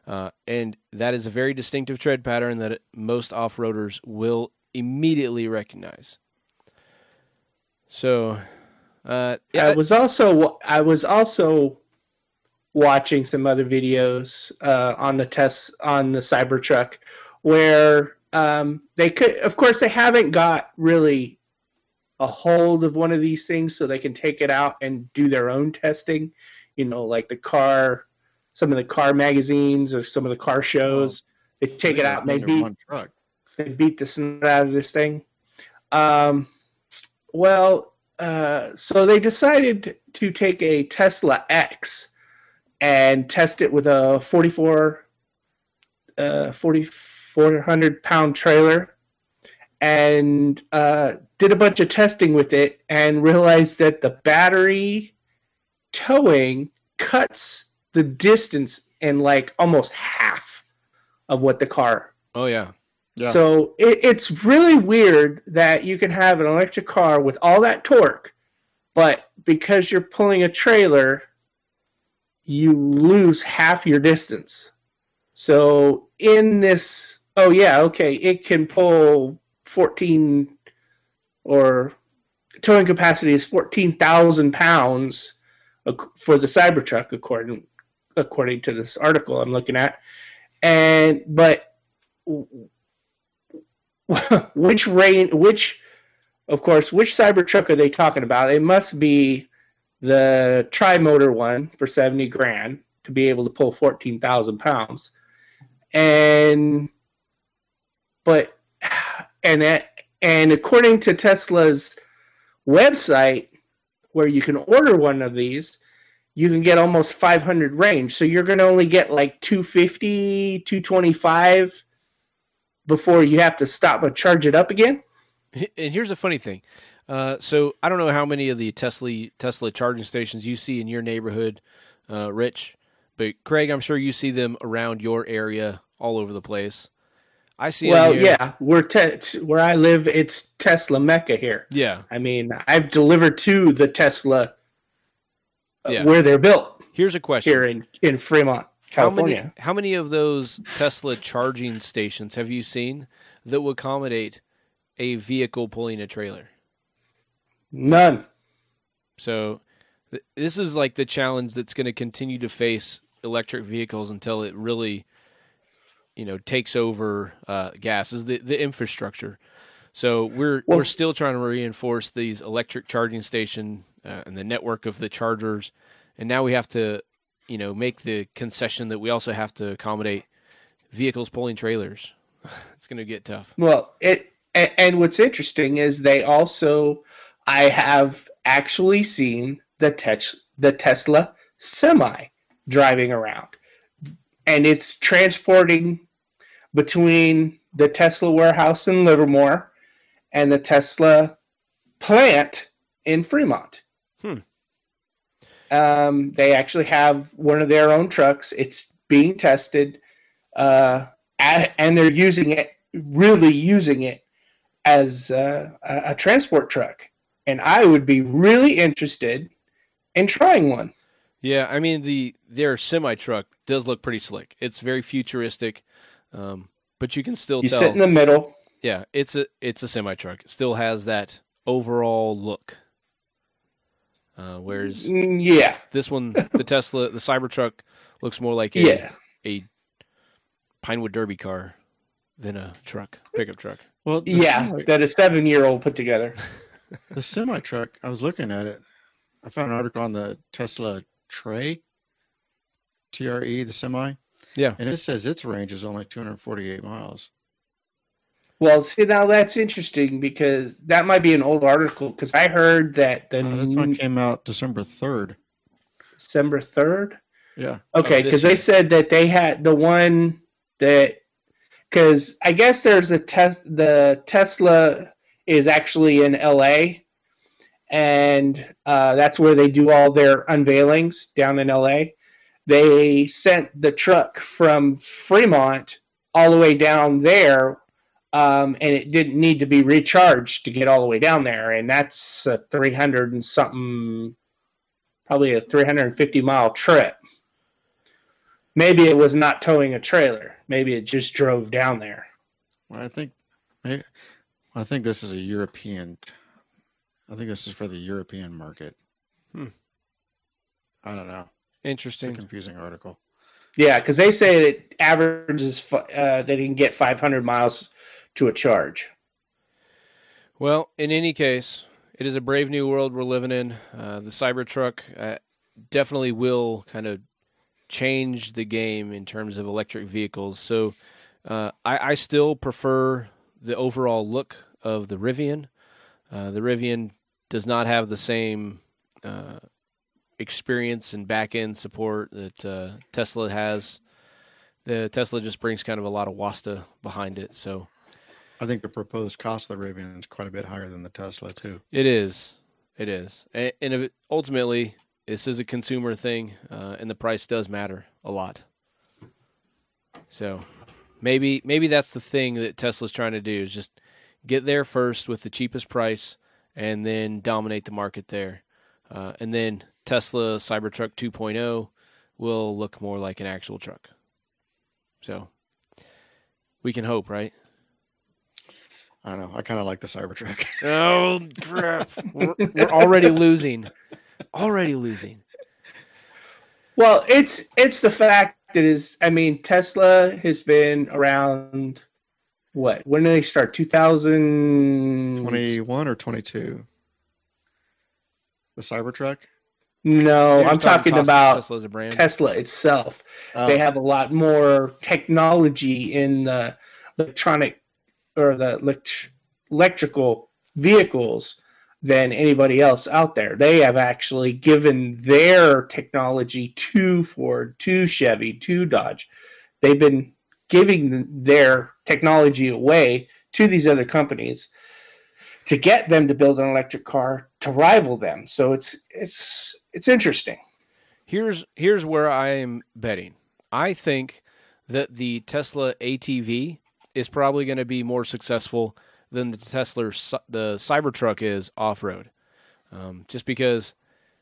And that is a very distinctive tread pattern that most off-roaders will immediately recognize. So, yeah. I was also watching some other videos on the Cybertruck where they could, of course, they haven't got really a hold of one of these things so they can take it out and do their own testing, like some of the car magazines or some of the car shows. They take it out and they beat the snot out of this thing. So they decided to take a Tesla X and test it with a 4,400 pound trailer, and did a bunch of testing with it and realized that the battery towing cuts the distance in like almost half of what the car. Oh, yeah. So it's really weird that you can have an electric car with all that torque, but because you're pulling a trailer, you lose half your distance. So in this, it can pull 14, or towing capacity is 14,000 pounds for the Cybertruck, according to this article I'm looking at. But which Cybertruck are they talking about? It must be the tri-motor one for $70,000 to be able to pull 14,000 pounds. And according to Tesla's website, where you can order one of these, you can get almost 500 range. So you're going to only get like 250, 225 before you have to stop and charge it up again. And here's a funny thing. So I don't know how many of the Tesla charging stations you see in your neighborhood, Rich, but Craig, I'm sure you see them around your area all over the place. I see. Well, yeah, where I live, it's Tesla Mecca here. Yeah, I mean, I've delivered to the Tesla where they're built. Here's a question here in Fremont, California. How many of those Tesla charging stations have you seen that will accommodate a vehicle pulling a trailer? None. So this is like the challenge that's going to continue to face electric vehicles until it really, takes over gas, is the infrastructure. So we're still trying to reinforce these electric charging station and the network of the chargers, and now we have to, make the concession that we also have to accommodate vehicles pulling trailers. It's going to get tough. Well, and what's interesting is I have actually seen the Tesla semi driving around, and it's transporting between the Tesla warehouse in Livermore and the Tesla plant in Fremont. They actually have one of their own trucks. It's being tested, and they're using it as a transport truck. And I would be really interested in trying one. Yeah, I mean, their semi-truck does look pretty slick. It's very futuristic, but you can still tell. You sit in the middle. Yeah, it's a semi-truck. It still has that overall look. Whereas this one, the Tesla, the Cybertruck, looks more like a Pinewood Derby car than a pickup truck. Well, that a 7-year-old put together. The semi-truck, I was looking at it. I found an article on the Tesla Tre, TRE, the semi. Yeah. And it says its range is only 248 miles. Well, see, now that's interesting because that might be an old article because I heard that this one came out December 3rd. December 3rd? Yeah. Okay, because they said that they had the one that, because I guess there's the Tesla is actually in LA, and that's where they do all their unveilings down in LA. They sent the truck from Fremont all the way down there, and it didn't need to be recharged to get all the way down there, and that's a 300 and something, probably a 350-mile trip. Maybe it was not towing a trailer. Maybe it just drove down there. Well, I think this is a European I think this is for the European market. I don't know. Interesting. It's a confusing article. Yeah, because they say that averages they can get 500 miles to a charge. Well, in any case, it is a brave new world we're living in. The Cybertruck definitely will kind of change the game in terms of electric vehicles. So I still prefer the overall look of the Rivian. The Rivian does not have the same experience and back-end support that Tesla has. The Tesla just brings kind of a lot of wasta behind it. So I think the proposed cost of the Rivian is quite a bit higher than the Tesla, too. It is. And ultimately, this is a consumer thing, and the price does matter a lot. So maybe that's the thing that Tesla's trying to do, is just get there first with the cheapest price and then dominate the market there. And then Tesla Cybertruck 2.0 will look more like an actual truck. So we can hope, right? I don't know. I kind of like the Cybertruck. Oh, crap. We're already losing. Well, it's the fact that Tesla has been around, what? When did they start? 2021 or 22? The Cybertruck? No, I'm talking about Tesla as a brand. Tesla itself. Oh. They have a lot more technology in the electronic or the electrical vehicles than anybody else out there. They have actually given their technology to Ford, to Chevy, to Dodge. They've been giving their technology away to these other companies to get them to build an electric car to rival them. So it's interesting. Here's where I am betting. I think that the Tesla ATV is probably going to be more successful than the Cybertruck is off-road. Just because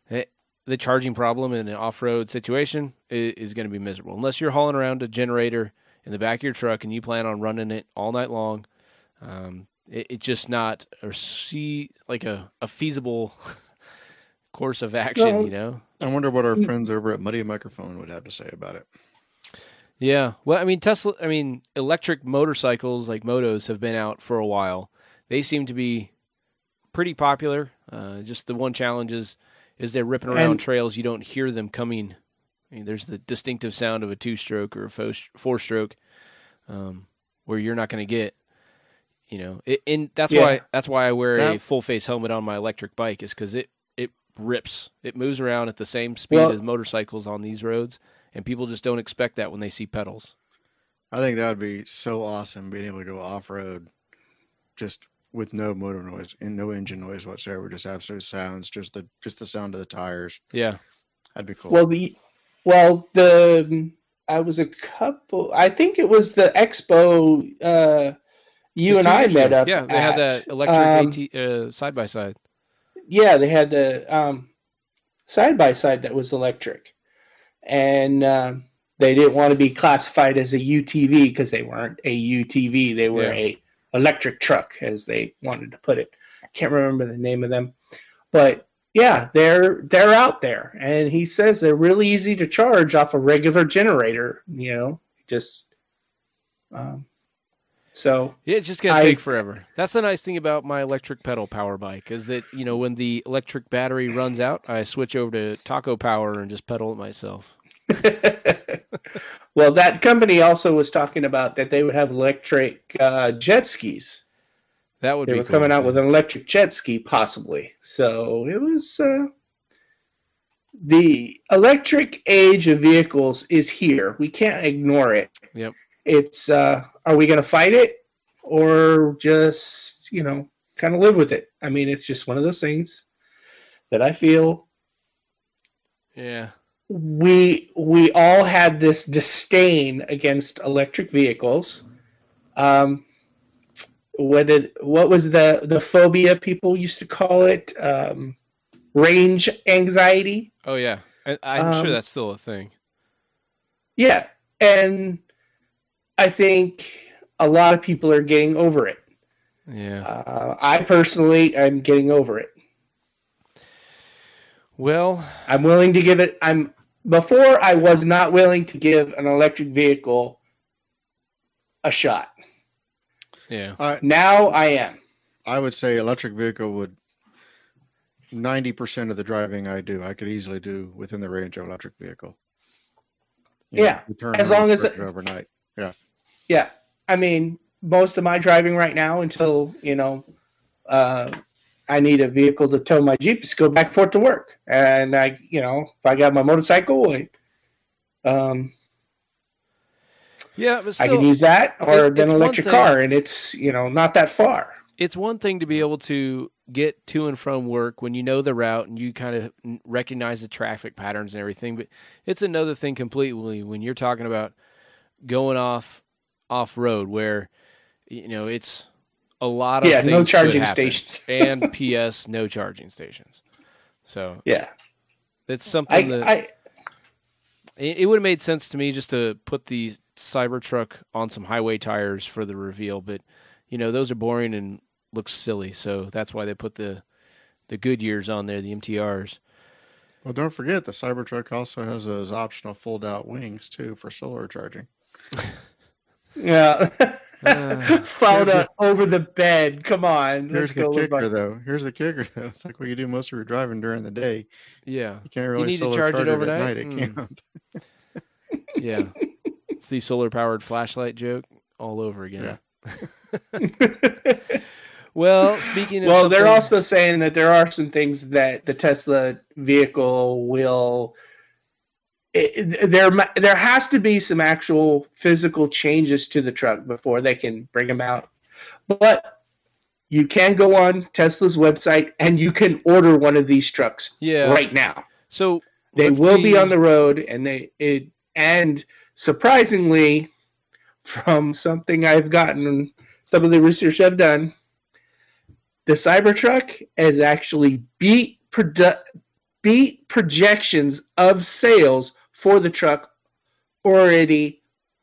the charging problem in an off-road situation is going to be miserable. Unless you're hauling around a generator in the back of your truck and you plan on running it all night long, it's just not a feasible course of action, you know? I wonder what our friends over at Muddy Microphone would have to say about it. Yeah. Well, electric motorcycles like motos have been out for a while. They seem to be pretty popular. Just the one challenge is they're ripping around trails. You don't hear them coming. There's the distinctive sound of a two-stroke or a four-stroke where you're not going to get, that's why I wear a full-face helmet on my electric bike, is because it rips. It moves around at the same speed as motorcycles on these roads. And people just don't expect that when they see pedals. I think that would be so awesome, being able to go off-road just with no motor noise and no engine noise whatsoever, just absolute sounds, just the sound of the tires. Yeah. That'd be cool. I think it was the expo you and I met up. Yeah, they had that electric side-by-side. Yeah, they had the side-by-side that was electric. And they didn't want to be classified as a UTV because they weren't a UTV. They were a electric truck, as they wanted to put it. I can't remember the name of them. But, yeah, they're out there. And he says they're really easy to charge off a regular generator, So it's just going to take forever. That's the nice thing about my electric pedal power bike, is that, when the electric battery runs out, I switch over to Taco Power and just pedal it myself. Well, that company also was talking about that they would have electric jet skis. That would be cool. They were coming out with an electric jet ski, possibly. So it was the electric age of vehicles is here. We can't ignore it. Yep. It's are we going to fight it or just, kind of live with it? It's just one of those things that I feel. Yeah. We all had this disdain against electric vehicles. What was the phobia people used to call it? Range anxiety. Oh yeah. I'm sure that's still a thing. Yeah. And I think a lot of people are getting over it. Yeah. I personally am getting over it. Well, I'm willing to give it. Before I was not willing to give an electric vehicle a shot. yeah. Now I am. I would say electric vehicle would 90% of the driving I do, I could easily do within the range of electric vehicle. Yeah, as long as overnight. Yeah. Yeah, I mean, most of my driving right now until I need a vehicle to tow my Jeep to go back and forth to work, and if I got my motorcycle, Yeah, but still, I can use that or an electric car, and it's not that far. It's one thing to be able to get to and from work when you know the route and you kind of recognize the traffic patterns and everything, but it's another thing completely when you're talking about going off road where it's a lot of things no charging could happen. stations And P.S. no charging stations. So yeah, it's something it would have made sense to me just to put the Cybertruck on some highway tires for the reveal, but those are boring and look silly, so that's why they put the Goodyears on there, the MTRs. Well, don't forget the Cybertruck also has those optional fold-out wings too for solar charging. Yeah, fold over the bed. Come on, here's the kicker, though. It's like what you do most of your driving during the day. Yeah, you can't really to charge it overnight. At night. It can't. Yeah, it's the solar-powered flashlight joke all over again. Yeah. Well, speaking of they're also saying that there are some things that the Tesla vehicle will. There has to be some actual physical changes to the truck before they can bring them out. But you can go on Tesla's website and you can order one of these trucks right now. So they will be on the road, and surprisingly, from something I've gotten, some of the research I've done, the Cybertruck has actually beat projections of sales for the truck already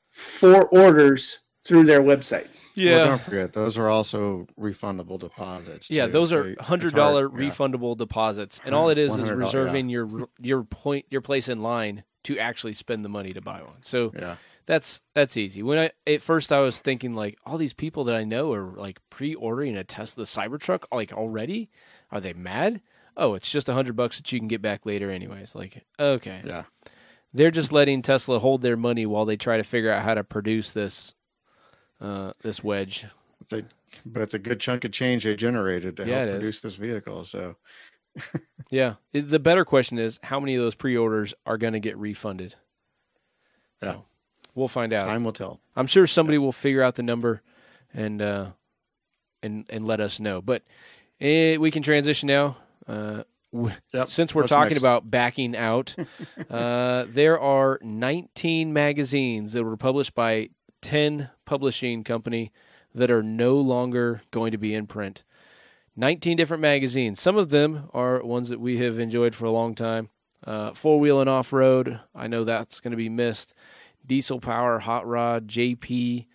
for orders through their website. Yeah. Well, don't forget, those are also refundable deposits. Yeah, too. those are $100 refundable deposits, and all it is reserving your place in line to actually spend the money to buy one. So that's easy. At first I was thinking like all these people that I know are like pre-ordering a Tesla Cybertruck like already. Are they mad? Oh, it's just $100 that you can get back later anyways. Like, okay. Yeah. They're just letting Tesla hold their money while they try to figure out how to produce this wedge. But it's a good chunk of change they generated to help produce this vehicle. So, yeah. The better question is how many of those pre-orders are going to get refunded? Yeah. So we'll find out. Time will tell. I'm sure somebody will figure out the number and let us know. But we can transition now. Since we're talking about backing out, there are 19 magazines that were published by 10 publishing company that are no longer going to be in print. 19 different magazines. Some of them are ones that we have enjoyed for a long time. Four-wheel and off-road, I know that's going to be missed. Diesel Power, Hot Rod, JP.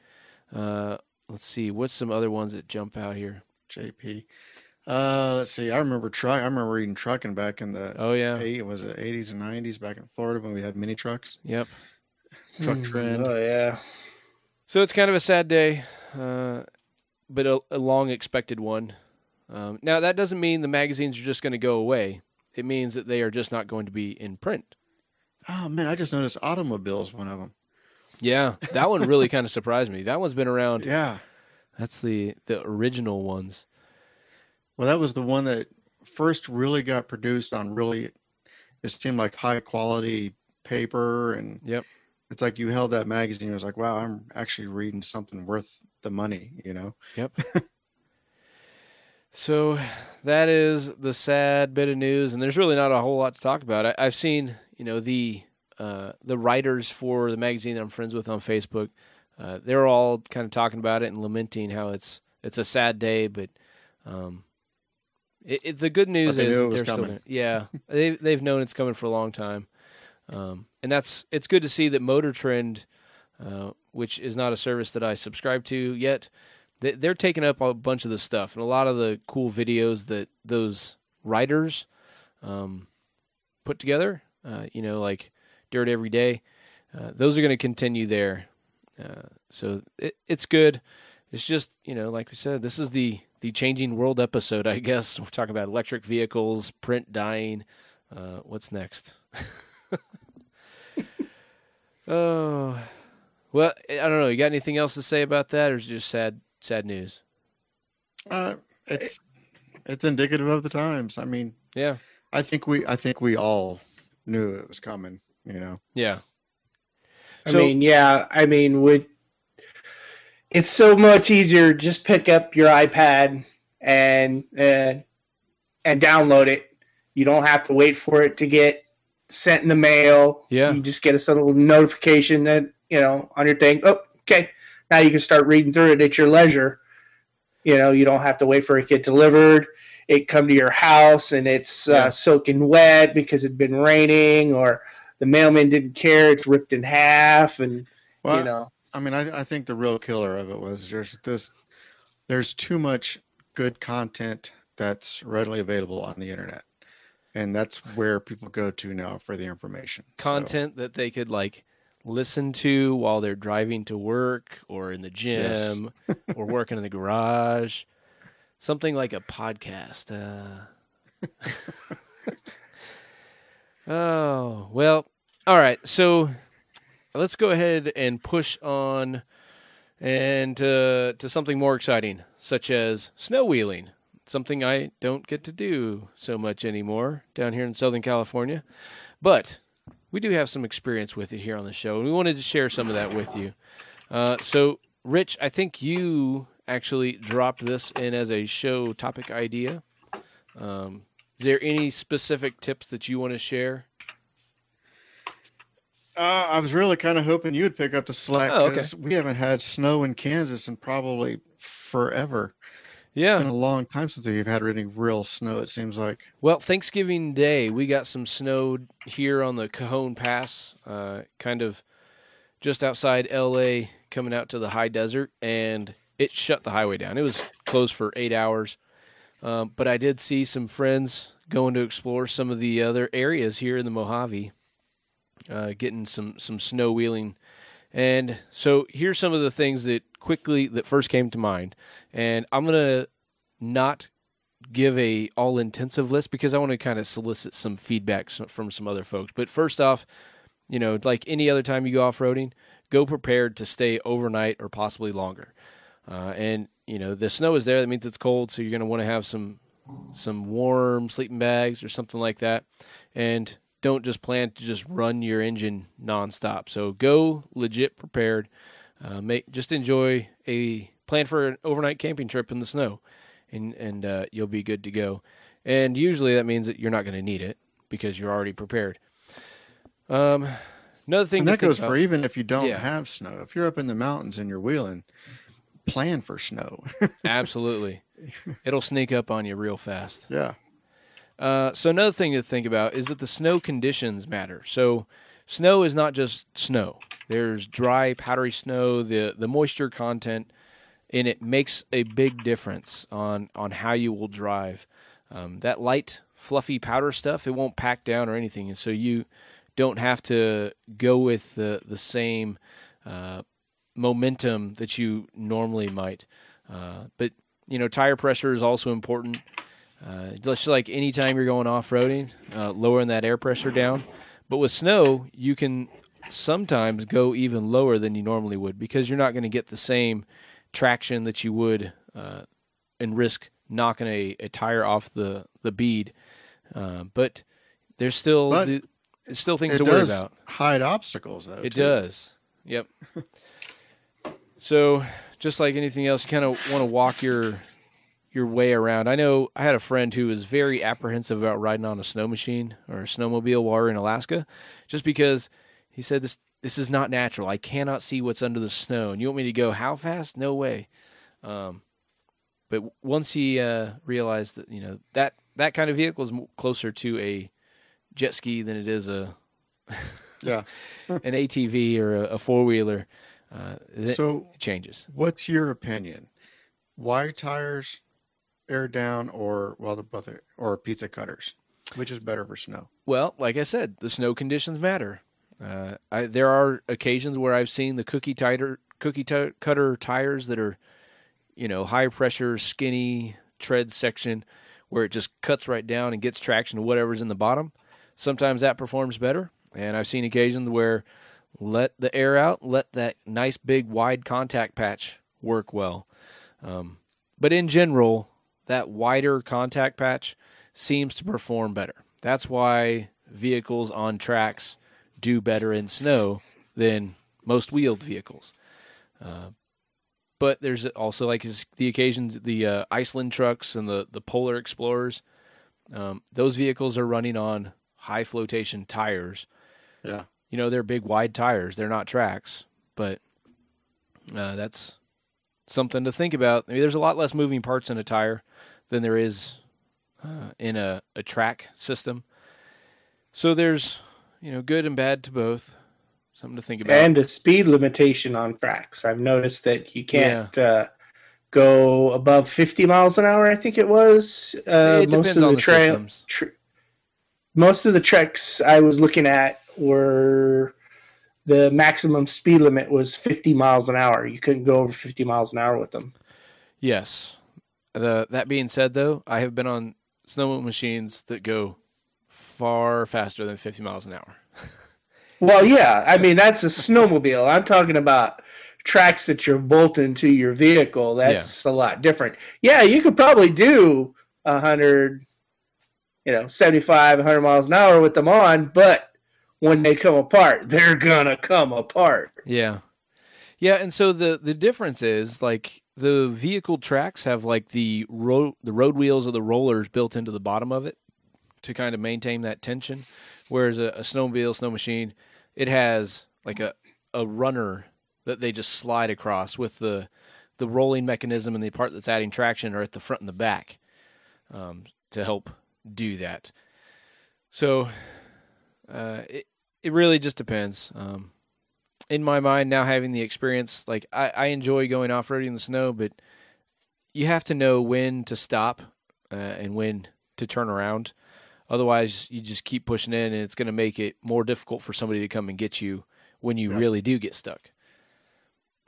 Let's see, what's some other ones that jump out here? JP. Let's see. I remember reading trucking back in the 80s and 90s back in Florida when we had mini trucks. Yep. Truck Trend. Oh yeah. So it's kind of a sad day, but a long expected one. Now that doesn't mean the magazines are just going to go away. It means that they are just not going to be in print. Oh man, I just noticed Automobiles, one of them. Yeah, that one really kind of surprised me. That one's been around. Yeah. That's the original ones. Well, that was the one that first really got produced on it seemed like high quality paper. And it's like you held that magazine. It was like, wow, I'm actually reading something worth the money, Yep. So that is the sad bit of news. And there's really not a whole lot to talk about. I've seen, the writers for the magazine that I'm friends with on Facebook. They're all kind of talking about it and lamenting how it's a sad day, but the good news is they're still gonna, they've known it's coming for a long time, and it's good to see that Motor Trend, which is not a service that I subscribe to yet, they're taking up a bunch of the stuff and a lot of the cool videos that those writers put together, like dirt every day, those are going to continue there. So it's good. It's just, like we said, this is the changing world episode, I guess. We're talking about electric vehicles, print dyeing. What's next? Oh, well, I don't know. You got anything else to say about that, or is it just sad news? It's indicative of the times. I mean, yeah. I think we all knew it was coming. Yeah. It's so much easier. Just pick up your iPad and download it. You don't have to wait for it to get sent in the mail. Yeah. You just get a little notification that, on your thing. Oh, okay. Now you can start reading through it at your leisure. You don't have to wait for it to get delivered. It come to your house and it's soaking wet because it'd been raining, or the mailman didn't care. It's ripped in half, and I think the real killer of it was there's too much good content that's readily available on the internet, and that's where people go to now for the information. Content that they could listen to while they're driving to work or in the gym or working in the garage. Something like a podcast. Oh, well, all right. So let's go ahead and push on and to something more exciting, such as snow wheeling. Something I don't get to do so much anymore down here in Southern California. But we do have some experience with it here on the show, and we wanted to share some of that with you. So, Rich, I think you actually dropped this in as a show topic idea. Is there any specific tips that you want to share? I was really kind of hoping you'd pick up the slack, because we haven't had snow in Kansas in probably forever. Yeah. It's been a long time since we've had any real snow, it seems like. Well, Thanksgiving Day, we got some snow here on the Cajon Pass, kind of just outside L.A., coming out to the high desert, and it shut the highway down. It was closed for 8 hours, but I did see some friends going to explore some of the other areas here in the Mojave, getting some snow wheeling. And so here's some of the things that first came to mind. And I'm going to not give a all-intensive list because I want to kind of solicit some feedback from some other folks. But first off, like any other time you go off-roading, go prepared to stay overnight or possibly longer. And the snow is there. That means it's cold, so you're going to want to have some warm sleeping bags or something like that. And don't just plan to just run your engine nonstop. So go legit prepared. Just enjoy plan for an overnight camping trip in the snow, and you'll be good to go. And usually that means that you're not going to need it because you're already prepared. Another thing, and that goes for even if you don't have snow. If you're up in the mountains and you're wheeling, plan for snow. Absolutely, it'll sneak up on you real fast. Yeah. So another thing to think about is that the snow conditions matter. So snow is not just snow. There's dry, powdery snow. The moisture content in it makes a big difference on how you will drive. That light, fluffy powder stuff, it won't pack down or anything. And so you don't have to go with the same momentum that you normally might. But, tire pressure is also important. Just like any time you're going off-roading, lowering that air pressure down. But with snow, you can sometimes go even lower than you normally would because you're not going to get the same traction that you would and risk knocking a tire off the bead. But there's still things to worry about. Hide obstacles, though. It does. Yep. So just like anything else, you kind of want to walk your way around. I know I had a friend who was very apprehensive about riding on a snow machine or a snowmobile while we were in Alaska, just because he said this is not natural. I cannot see what's under the snow. And you want me to go how fast? No way. But once he realized that that kind of vehicle is closer to a jet ski than it is an ATV or a four-wheeler, it changes. What's your opinion? Wide tires, air down, or pizza cutters? Which is better for snow? Well, like I said, the snow conditions matter. There are occasions where I've seen the cookie cutter tires that are, high pressure, skinny tread section where it just cuts right down and gets traction to whatever's in the bottom. Sometimes that performs better. And I've seen occasions where let the air out, let that nice big wide contact patch work well. But in general, that wider contact patch seems to perform better. That's why vehicles on tracks do better in snow than most wheeled vehicles. But there's also like the occasions, the Iceland trucks and the Polar Explorers. Those vehicles are running on high flotation tires. Yeah. They're big wide tires. They're not tracks, but that's something to think about. I mean, there's a lot less moving parts in a tire than there is in a track system. So there's, good and bad to both. Something to think about. And a speed limitation on tracks. I've noticed that you can't go above 50 miles an hour, I think it was. It depends on the systems. Most of the treks I was looking at were the maximum speed limit was 50 miles an hour. You couldn't go over 50 miles an hour with them. Yes. That being said, though, I have been on snow machines that go far faster than 50 miles an hour. Well, yeah. I mean, that's a snowmobile. I'm talking about tracks that you're bolting to your vehicle. That's a lot different. Yeah, you could probably do 100, 75, 100 miles an hour with them on, but when they come apart, they're going to come apart. Yeah. Yeah, and so the difference is, like, the vehicle tracks have, like, the road wheels or the rollers built into the bottom of it to kind of maintain that tension, whereas a snow machine, it has, like, a runner that they just slide across with the rolling mechanism, and the part that's adding traction are at the front and the back to help do that. So it really just depends. In my mind, now having the experience, like I enjoy going off-roading in the snow, but you have to know when to stop and when to turn around. Otherwise, you just keep pushing in, and it's going to make it more difficult for somebody to come and get you when you really do get stuck.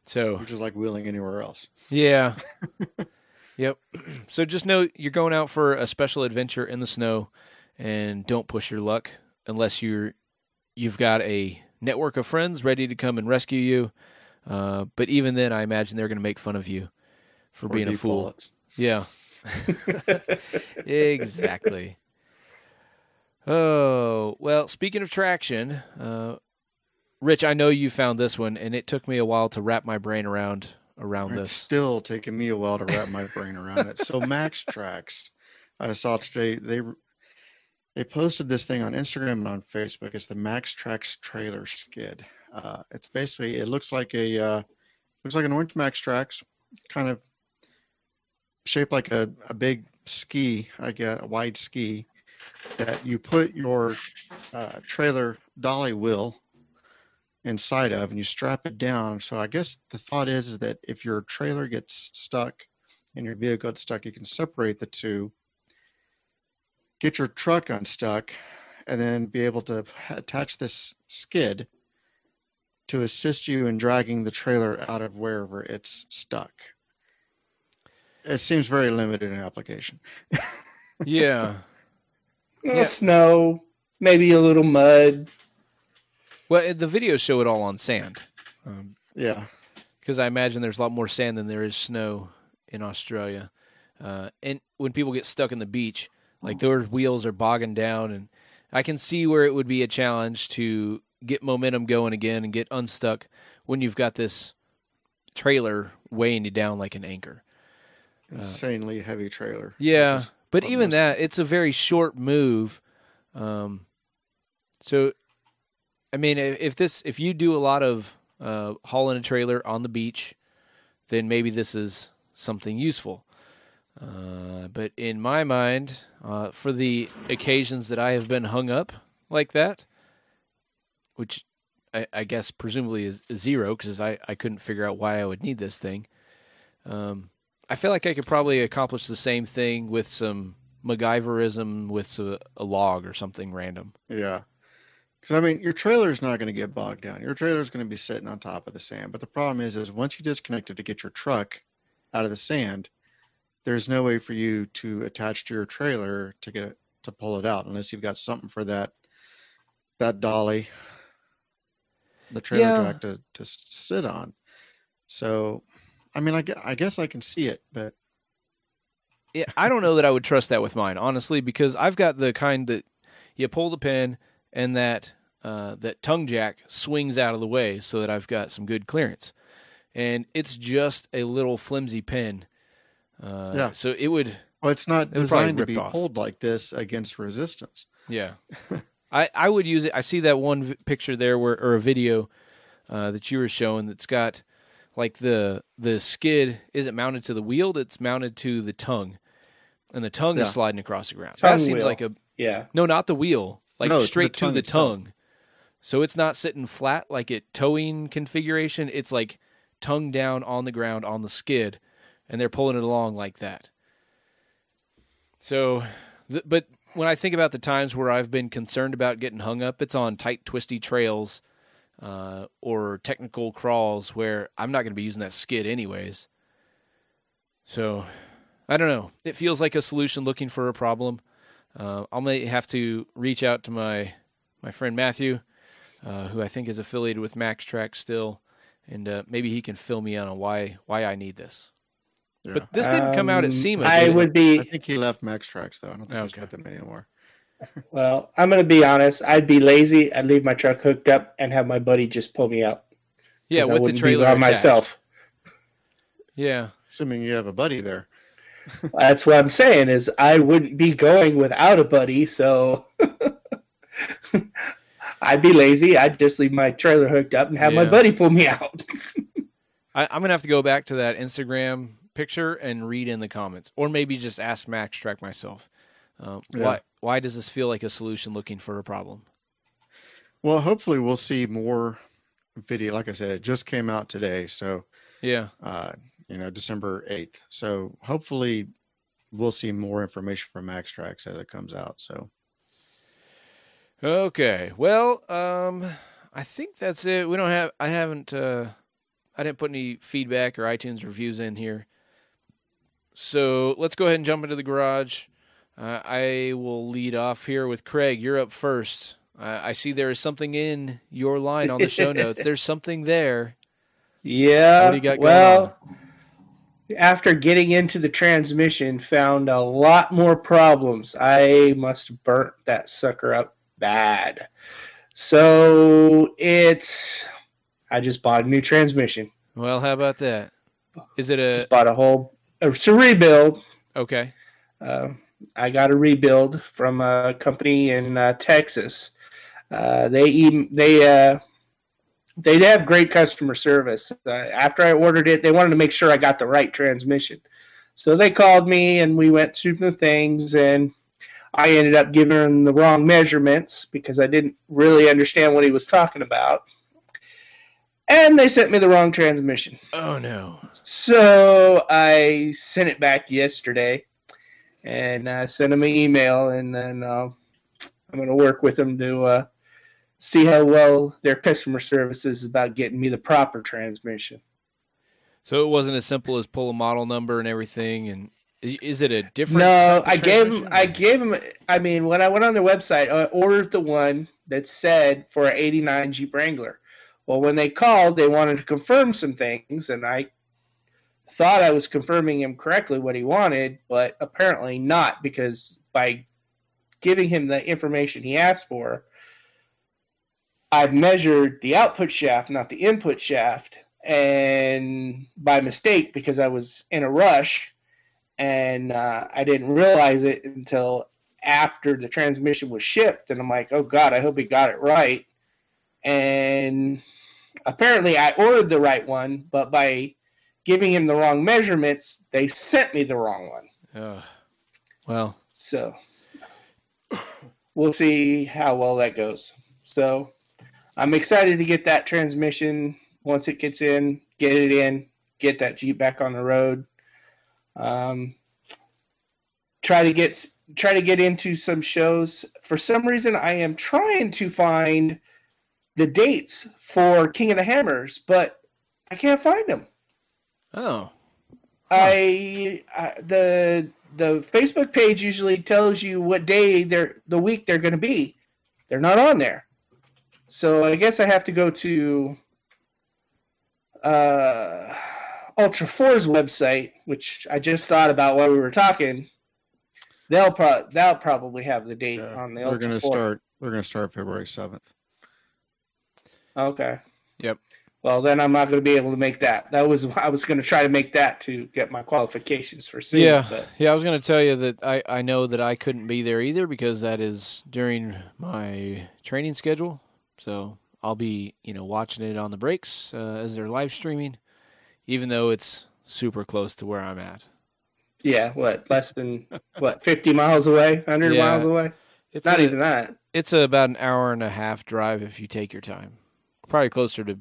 So, which is like wheeling anywhere else. Yeah. Yep. So just know you're going out for a special adventure in the snow, and don't push your luck unless you've got a network of friends ready to come and rescue you. But even then, I imagine they're going to make fun of you for being a fool. Bullets. Yeah. Exactly. Oh, well, speaking of traction, Rich, I know you found this one, and it took me a while to wrap my brain around It's this. still taking me a while to wrap my brain around it. So Max Trax, I saw today, they posted this thing on Instagram and on Facebook. It's the Max Trax trailer skid. It's basically, it looks like an orange Max Trax, kind of shaped like a big ski, I guess, a wide ski, that you put your trailer dolly wheel inside of, and you strap it down. So I guess the thought is that if your trailer gets stuck and your vehicle gets stuck, you can separate the two, get your truck unstuck, and then be able to attach this skid to assist you in dragging the trailer out of wherever it's stuck. It seems very limited in application. Yeah. Snow, maybe a little mud. Well, the videos show it all on sand. Yeah. Because I imagine there's a lot more sand than there is snow in Australia. And when people get stuck in the beach, like their wheels are bogging down, and I can see where it would be a challenge to get momentum going again and get unstuck when you've got this trailer weighing you down like an anchor. Insanely heavy trailer. Yeah, but even that, it's a very short move. So, I mean, if you do a lot of hauling a trailer on the beach, then maybe this is something useful. But in my mind, for the occasions that I have been hung up like that, which I guess presumably is zero because I couldn't figure out why I would need this thing. I feel like I could probably accomplish the same thing with some MacGyverism with a log or something random. Yeah. Because, I mean, your trailer is not going to get bogged down. Your trailer is going to be sitting on top of the sand. But the problem is once you disconnect it to get your truck out of the sand, there's no way for you to attach to your trailer to get it, to pull it out unless you've got something for that dolly, the trailer jack to sit on. So, I mean, I guess I can see it, but yeah, I don't know that I would trust that with mine, honestly, because I've got the kind that you pull the pin and that tongue jack swings out of the way so that I've got some good clearance. And it's just a little flimsy pin. So it would... Well, it's not designed to be pulled like this against resistance. Yeah. I would use it. I see that one picture there or a video that you were showing that's got like the skid isn't mounted to the wheel, it's mounted to the tongue. And the tongue is sliding across the ground. That seems like no, not the wheel. Like straight to the tongue. So it's not sitting flat like it towing configuration. It's like tongue down on the ground on the skid, and they're pulling it along like that. So, but when I think about the times where I've been concerned about getting hung up, it's on tight, twisty trails or technical crawls where I'm not going to be using that skid anyways. So, I don't know. It feels like a solution looking for a problem. I may have to reach out to my friend Matthew, who I think is affiliated with MaxTrax still, and maybe he can fill me in on why I need this. Yeah. But this didn't come out at SEMA. I think he left MaxTrax though. I don't think he's with them anymore. Well, I'm going to be honest. I'd be lazy. I'd leave my truck hooked up and have my buddy just pull me out. Yeah, with the trailer on myself. Yeah, assuming you have a buddy there. That's what I'm saying is I wouldn't be going without a buddy, so I'd be lazy. I'd just leave my trailer hooked up and have my buddy pull me out. I'm going to have to go back to that Instagram picture and read in the comments, or maybe just ask MaxTrax myself. Why does this feel like a solution looking for a problem? Well, hopefully we'll see more video. Like I said, it just came out today, so yeah. December 8th. So hopefully we'll see more information from MaxTrax as it comes out. So, okay. Well, I think that's it. I didn't put any feedback or iTunes reviews in here. So let's go ahead and jump into the garage. I will lead off here with Craig. You're up first. I see there is something in your line on the show notes. There's something there. Yeah. What do you got going on? After getting into the transmission, found a lot more problems. I must have burnt that sucker up bad. So I just bought a new transmission. Well, how about that? Is it just bought it's a rebuild. Okay. I got a rebuild from a company in Texas. They have great customer service. After I ordered it, they wanted to make sure I got the right transmission. So they called me, and we went through the things, and I ended up giving them the wrong measurements because I didn't really understand what he was talking about. And they sent me the wrong transmission. Oh, no. So I sent it back yesterday, and I sent them an email, and then I'm going to work with them to see how well their customer service is about getting me the proper transmission. So it wasn't as simple as pull a model number and everything. And is it a different? No, I gave them. I mean, when I went on their website, I ordered the one that said for an '89 Jeep Wrangler. Well, when they called, they wanted to confirm some things, and I thought I was confirming him correctly what he wanted, but apparently not, because by giving him the information he asked for, I've measured the output shaft, not the input shaft, and by mistake, because I was in a rush, and I didn't realize it until after the transmission was shipped, and I'm like, oh God, I hope he got it right. And apparently I ordered the right one, but by giving him the wrong measurements, they sent me the wrong one. Well. So we'll see how well that goes. So I'm excited to get that transmission once it gets in, get that Jeep back on the road. Try to get try to get into some shows. For some reason, I am trying to find the dates for King of the Hammers, but I can't find them. Oh. The Facebook page usually tells you what day the week they're going to be. They're not on there. So I guess I have to go to Ultra 4's website, which I just thought about while we were talking. They'll probably have the date on the Ultra 4. We're going to start February 7th. Okay. Yep. Well, then I'm not going to be able to make that. I was going to try to make that to get my qualifications for SEMA. Yeah, but... yeah. I was going to tell you that I know that I couldn't be there either because that is during my training schedule. So I'll be, watching it on the breaks as they're live streaming, even though it's super close to where I'm at. Yeah, less than 50 miles away, 100 miles away? It's not even that. It's about an hour and a half drive if you take your time. Probably closer to,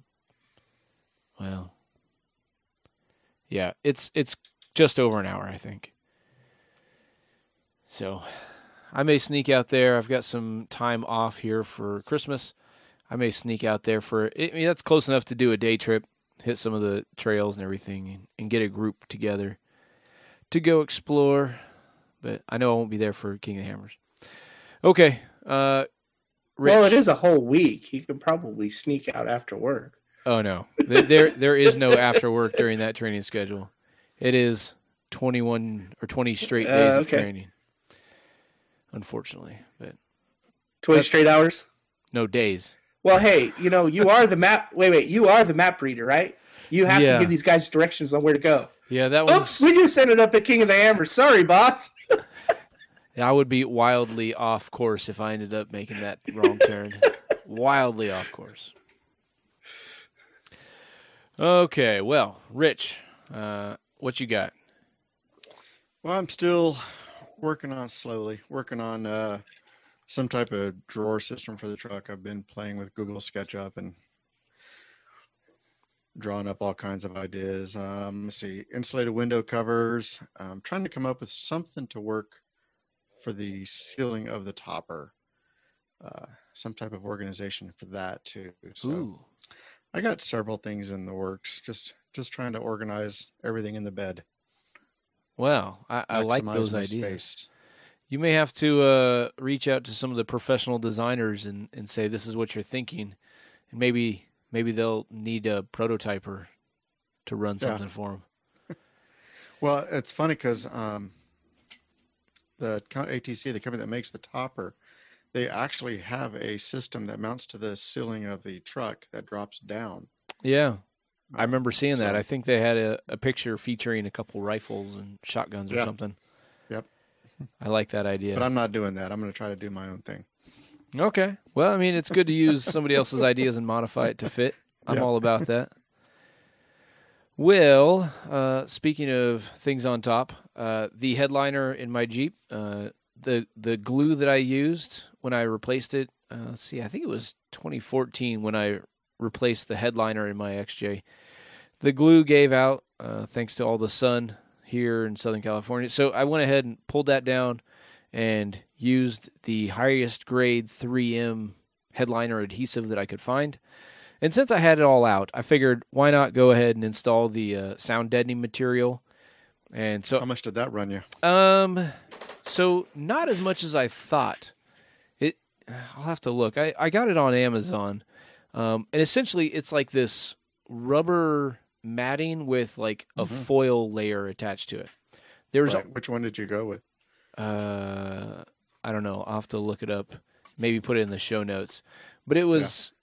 it's just over an hour, I think. So I may sneak out there. I've got some time off here for Christmas. I may sneak out there that's close enough to do a day trip, hit some of the trails and everything, and get a group together to go explore. But I know I won't be there for King of the Hammers. Okay. Rich. Well, it is a whole week. You can probably sneak out after work. Oh, no. There is no after work during that training schedule. It is 21 or 20 straight days of training, unfortunately. But 20 straight hours? No, days. Well, hey, you are the map. Wait, you are the map reader, right? You have to give these guys directions on where to go. Yeah, that was. Oops, we just ended up at King of the Hammers. Sorry, boss. I would be wildly off course if I ended up making that wrong turn. Wildly off course. Okay, well, Rich, what you got? Well, I'm still working on some type of drawer system for the truck. I've been playing with Google SketchUp and drawing up all kinds of ideas. Let's see, insulated window covers. I'm trying to come up with something to work for the sealing of the topper. Some type of organization for that too. So Ooh. I got several things in the works. Just trying to organize everything in the bed. Well, I like those ideas. Space. You may have to reach out to some of the professional designers and say this is what you're thinking, and maybe they'll need a prototyper to run something for them. Well, it's funny because the ATC, the company that makes the topper, they actually have a system that mounts to the ceiling of the truck that drops down. Yeah, I remember seeing that. I think they had a picture featuring a couple rifles and shotguns or something. Yep. I like that idea. But I'm not doing that. I'm going to try to do my own thing. Okay. Well, I mean, it's good to use somebody else's ideas and modify it to fit. I'm all about that. Well, speaking of things on top, the headliner in my Jeep, the glue that I used when I replaced it, let's see, I think it was 2014 when I replaced the headliner in my XJ. The glue gave out thanks to all the sun here in Southern California. So I went ahead and pulled that down and used the highest grade 3M headliner adhesive that I could find. And since I had it all out, I figured why not go ahead and install the sound deadening material. And so, how much did that run you? So not as much as I thought. I'll have to look. I got it on Amazon, and essentially it's like this rubber matting with like a foil layer attached to it. Which one did you go with? I don't know. I'll have to look it up. Maybe put it in the show notes. But it was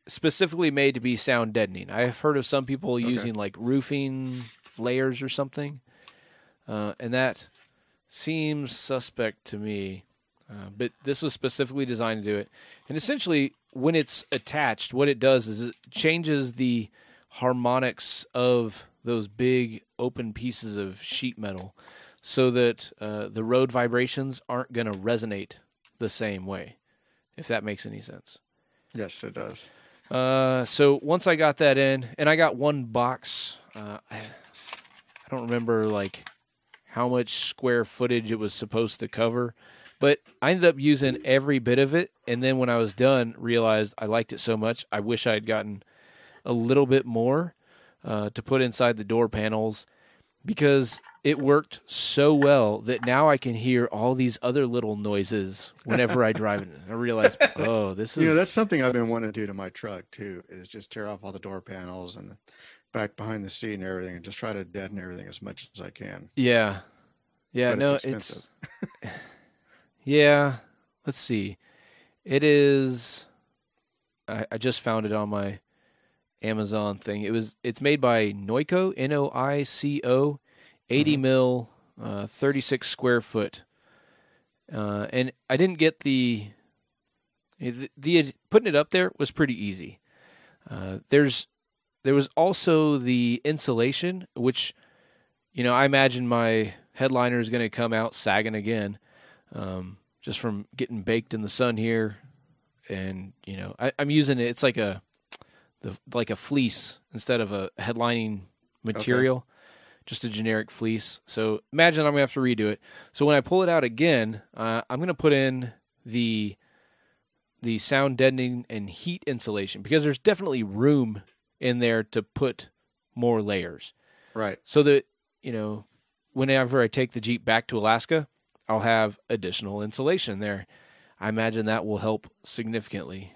specifically made to be sound deadening. I've heard of some people using like roofing layers or something, and that seems suspect to me. But this was specifically designed to do it. And essentially, when it's attached, what it does is it changes the harmonics of those big open pieces of sheet metal so that the road vibrations aren't going to resonate the same way, if that makes any sense. Yes, it does. So once I got that in, and I got one box, I don't remember like how much square footage it was supposed to cover. But I ended up using every bit of it, and then when I was done, realized I liked it so much, I wish I had gotten a little bit more to put inside the door panels, because it worked so well that now I can hear all these other little noises whenever I drive it. I realize, oh, this is... That's something I've been wanting to do to my truck, too, is just tear off all the door panels and the back behind the seat and everything, and just try to deaden everything as much as I can. Yeah. Yeah, But no, it's expensive. Yeah, let's see. It is... I just found it on my Amazon thing. It's made by Noico, Noico, 80 mil, 36 square foot. And I didn't get the putting it up there was pretty easy. There was also the insulation, which, I imagine my headliner is going to come out sagging again, just from getting baked in the sun here. And, I'm using it. It's like a fleece instead of a headlining material. Okay. Just a generic fleece. So imagine I'm going to have to redo it. So when I pull it out again, I'm going to put in the sound deadening and heat insulation, because there's definitely room in there to put more layers. Right. So that, whenever I take the Jeep back to Alaska, I'll have additional insulation there. I imagine that will help significantly.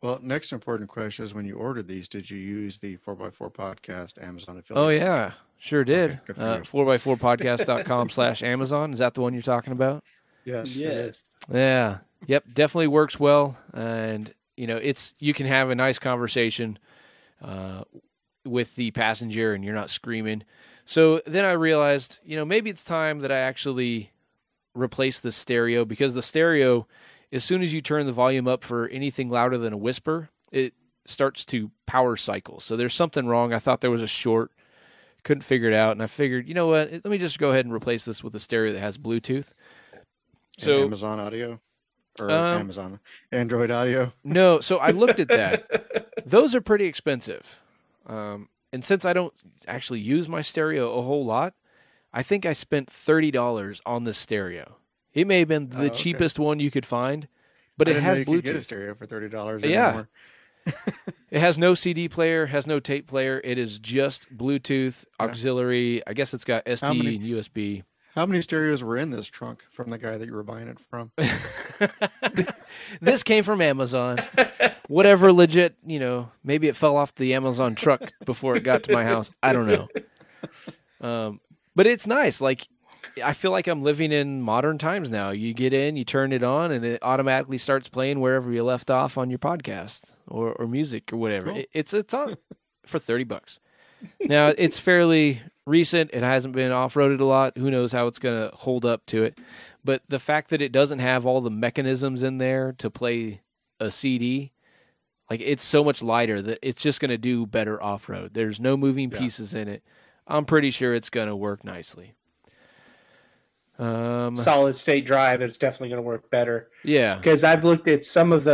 Well, next important question is, when you ordered these, did you use the 4x4 Podcast Amazon affiliate? Oh, yeah. Sure did. Okay, 4x4podcast.com/Amazon. Is that the one you're talking about? Yes. Yes. Yeah. Yep. Definitely works well. And, you can have a nice conversation with the passenger and you're not screaming. So then I realized, maybe it's time that I actually replace the stereo, because the stereo, as soon as you turn the volume up for anything louder than a whisper, it starts to power cycle. So there's something wrong. I thought there was a short. Couldn't figure it out, and I figured, let me just go ahead and replace this with a stereo that has Bluetooth. So Amazon Audio or Amazon Android Audio? No, so I looked at that. Those are pretty expensive. And since I don't actually use my stereo a whole lot, I think I spent $30 on this stereo. It may have been the cheapest one you could find, but it has Bluetooth. You could get a stereo for $30 anymore. Yeah. It has no CD player, has no tape player. It is just Bluetooth, auxiliary. I guess it's got SD and USB. How many stereos were in this trunk from the guy that you were buying it from? This came from Amazon. Whatever legit, maybe it fell off the Amazon truck before it got to my house. I don't know. But it's nice. Like, I feel like I'm living in modern times now. You get in, you turn it on, and it automatically starts playing wherever you left off on your podcast or music or whatever. Cool. It's on for $30. Now, it's fairly recent. It hasn't been off-roaded a lot. Who knows how it's going to hold up to it. But the fact that it doesn't have all the mechanisms in there to play a CD, like, it's so much lighter that it's just going to do better off-road. There's no moving pieces in it. I'm pretty sure it's going to work nicely. Solid state drive, it's definitely going to work better. Yeah. Because I've looked at some of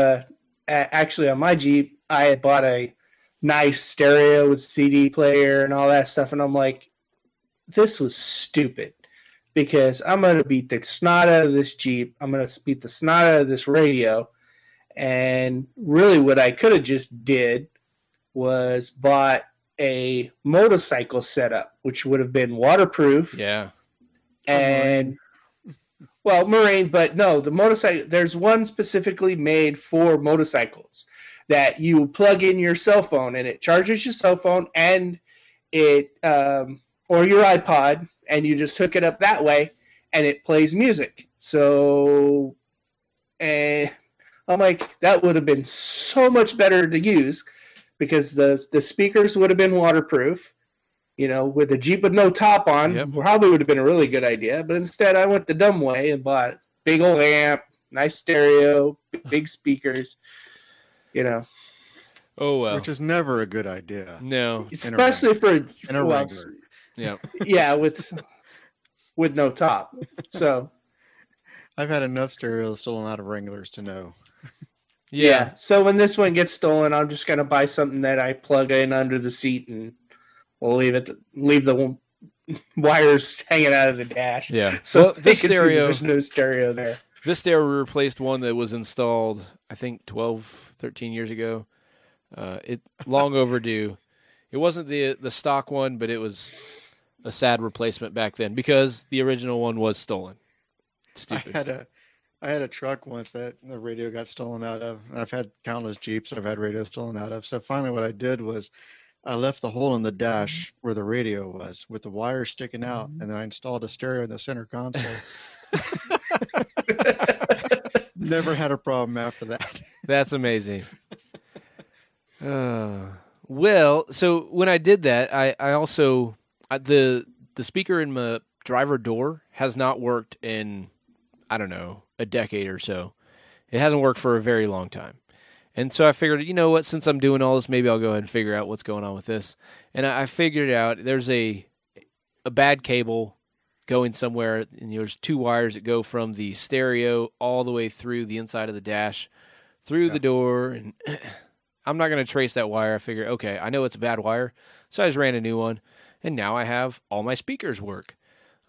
actually on my Jeep, I had bought a nice stereo with CD player and all that stuff, and I'm like, this was stupid, because I'm going to beat the snot out of this Jeep. I'm going to beat the snot out of this radio. And really what I could have just did was bought a motorcycle setup, which would have been waterproof. Yeah. And, well, marine, but no, the motorcycle, there's one specifically made for motorcycles that you plug in your cell phone and it charges your cell phone and it, or your iPod, and you just hook it up that way and it plays music. So, and I'm like, that would have been so much better to use, because the speakers would have been waterproof. With a Jeep with no top on, probably would have been a really good idea. But instead, I went the dumb way and bought big old amp, nice stereo, big speakers, Oh, well. Which is never a good idea. No. Especially for a Wrangler. Yeah. Yeah, with no top. So I've had enough stereos stolen out of Wranglers to know. Yeah. So when this one gets stolen, I'm just going to buy something that I plug in under the seat, and we'll leave the wires hanging out of the dash. Yeah. So Well, this they can see that stereo, there's no stereo there. this stereo replaced one that was installed, I think, 12, 13 years ago. It long overdue. It wasn't the stock one, but it was a sad replacement back then because the original one was stolen. Stupid. I had a truck once that the radio got stolen out of. I've had countless Jeeps I've had radio stolen out of. So finally what I did was I left the hole in the dash where the radio was with the wire sticking out, and then I installed a stereo in the center console. Never had a problem after that. That's amazing. Well, so when I did that, I also the speaker in my driver door has not worked in, I don't know, a decade or so. It hasn't worked for a very long time. And so I figured, you know what, since I'm doing all this, maybe I'll go ahead and figure out what's going on with this. And I figured out there's a bad cable going somewhere, and there's two wires that go from the stereo all the way through the inside of the dash, through the door, and I'm not going to trace that wire. I figure, okay, I know it's a bad wire, so I just ran a new one, and now I have all my speakers work.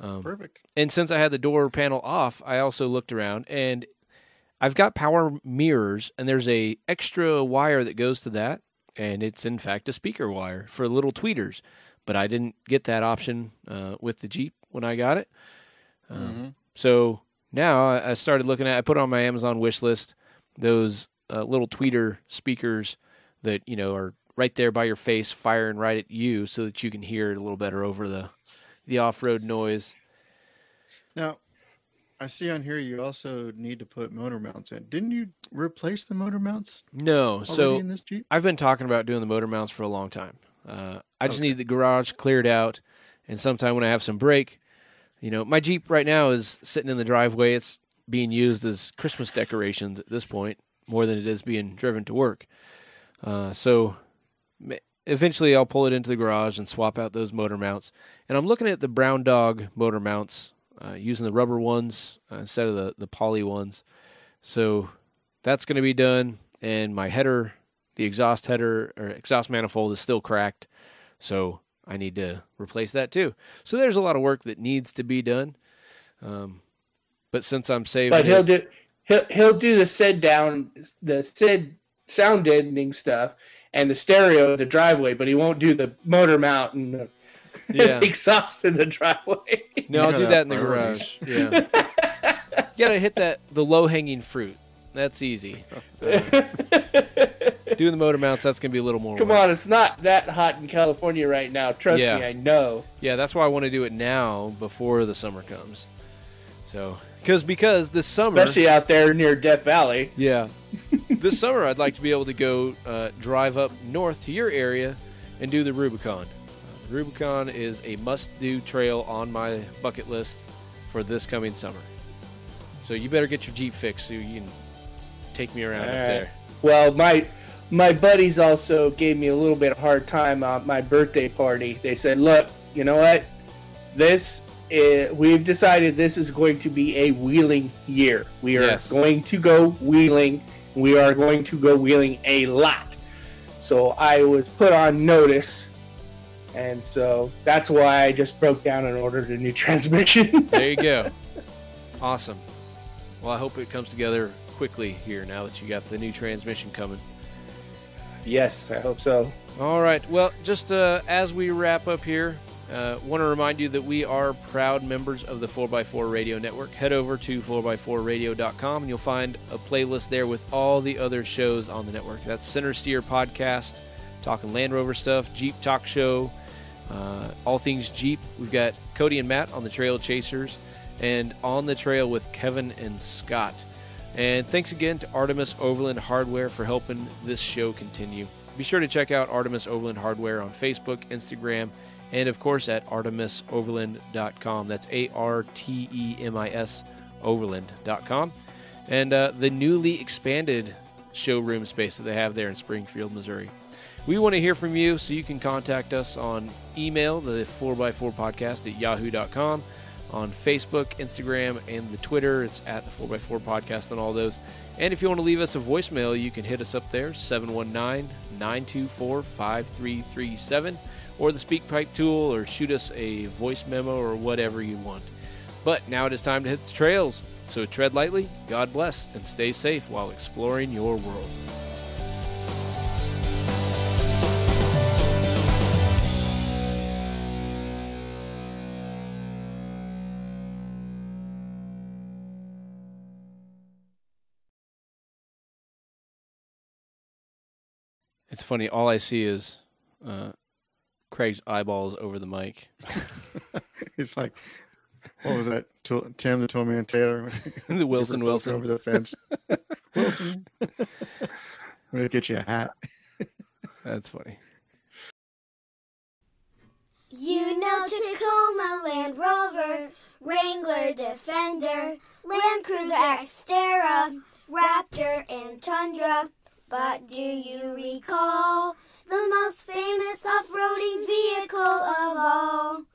Perfect. And since I had the door panel off, I also looked around, and I've got power mirrors, and there's a extra wire that goes to that, and it's in fact a speaker wire for little tweeters. But I didn't get that option with the Jeep when I got it. So now I started looking at, I put on my Amazon wish list those little tweeter speakers that, you know, are right there by your face, firing right at you so that you can hear it a little better over the off-road noise. Now, I see on here you also need to put motor mounts in. Didn't you replace the motor mounts? No. So in this Jeep? I've been talking about doing the motor mounts for a long time. I just need the garage cleared out, and sometime when I have some break, you know, my Jeep right now is sitting in the driveway. It's being used as Christmas decorations at this point, more than it is being driven to work. So eventually I'll pull it into the garage and swap out those motor mounts. And I'm looking at the Brown Dog motor mounts, using the rubber ones instead of the poly ones. So that's going to be done, and my header, the exhaust header or exhaust manifold is still cracked, so I need to replace that too. So there's a lot of work that needs to be done. But since I'm saving, but he'll do the SID sound deadening stuff and the stereo in the driveway, but he won't do the motor mount and the exhaust in the driveway. No, I'll do that in the garage. Yeah, you gotta hit the low hanging fruit. That's easy. Doing the motor mounts, that's going to be a little more Come work. on, it's not that hot in California right now. Trust me, I know. Yeah, that's why I want to do it now before the summer comes. So, because this summer... Especially out there near Death Valley. Yeah. This summer, I'd like to be able to go drive up north to your area and do the Rubicon. The Rubicon is a must-do trail on my bucket list for this coming summer. So you better get your Jeep fixed so you can take me around up there. Well, my buddies also gave me a little bit of hard time on my birthday party. They said, look, you know what? We've decided this is going to be a wheeling year. We are going to go wheeling. We are going to go wheeling a lot. So I was put on notice, and so that's why I just broke down and ordered a new transmission. There you go. Awesome. Well, I hope it comes together quickly here now that you got the new transmission coming. Yes, I hope so. All right. Well, just as we wrap up here, want to remind you that we are proud members of the 4x4 Radio Network. Head over to 4x4radio.com and you'll find a playlist there with all the other shows on the network. That's Center Steer Podcast, talking Land Rover stuff, Jeep Talk Show, all things Jeep. We've got Cody and Matt on the Trail Chasers and On the Trail with Kevin and Scott. And thanks again to Artemis Overland Hardware for helping this show continue. Be sure to check out Artemis Overland Hardware on Facebook, Instagram, and of course at artemisoverland.com. That's ARTEMIS Overland.com. And the newly expanded showroom space that they have there in Springfield, Missouri. We want to hear from you, so you can contact us on email, the 4x4podcast at yahoo.com, on Facebook, Instagram, and the Twitter. It's at the 4x4 Podcast on all those. And if you want to leave us a voicemail, you can hit us up there, 719-924-5337, or the SpeakPipe tool, or shoot us a voice memo or whatever you want. But now it is time to hit the trails. So tread lightly, God bless, and stay safe while exploring your world. It's funny, all I see is Craig's eyeballs over the mic. He's like, what was that? Tim, the Tollman Taylor? The Wilson over the fence. Wilson. I'm going to get you a hat. That's funny. You know Tacoma, Land Rover, Wrangler, Defender, Land Cruiser, Xterra, Raptor, and Tundra. But do you recall the most famous off-roading vehicle of all?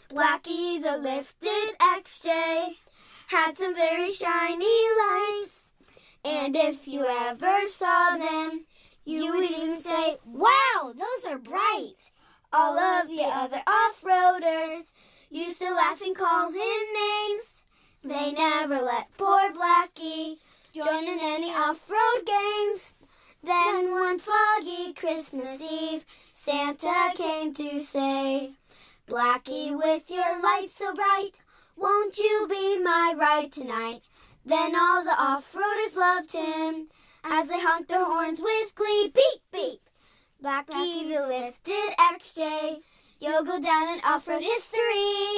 Blackie the lifted XJ had some very shiny lights, and if you ever saw them, you would even say, "Wow, those are bright." All of the other off-roaders used to laugh and call him names. They never let poor Blackie join in any off-road games. Then one foggy Christmas Eve, Santa came to say, "Blackie, with your lights so bright, won't you be my ride tonight?" Then all the off-roaders loved him as they honked their horns with glee. Beep, beep. Blackie the lifted XJ, you'll go down in off-road history.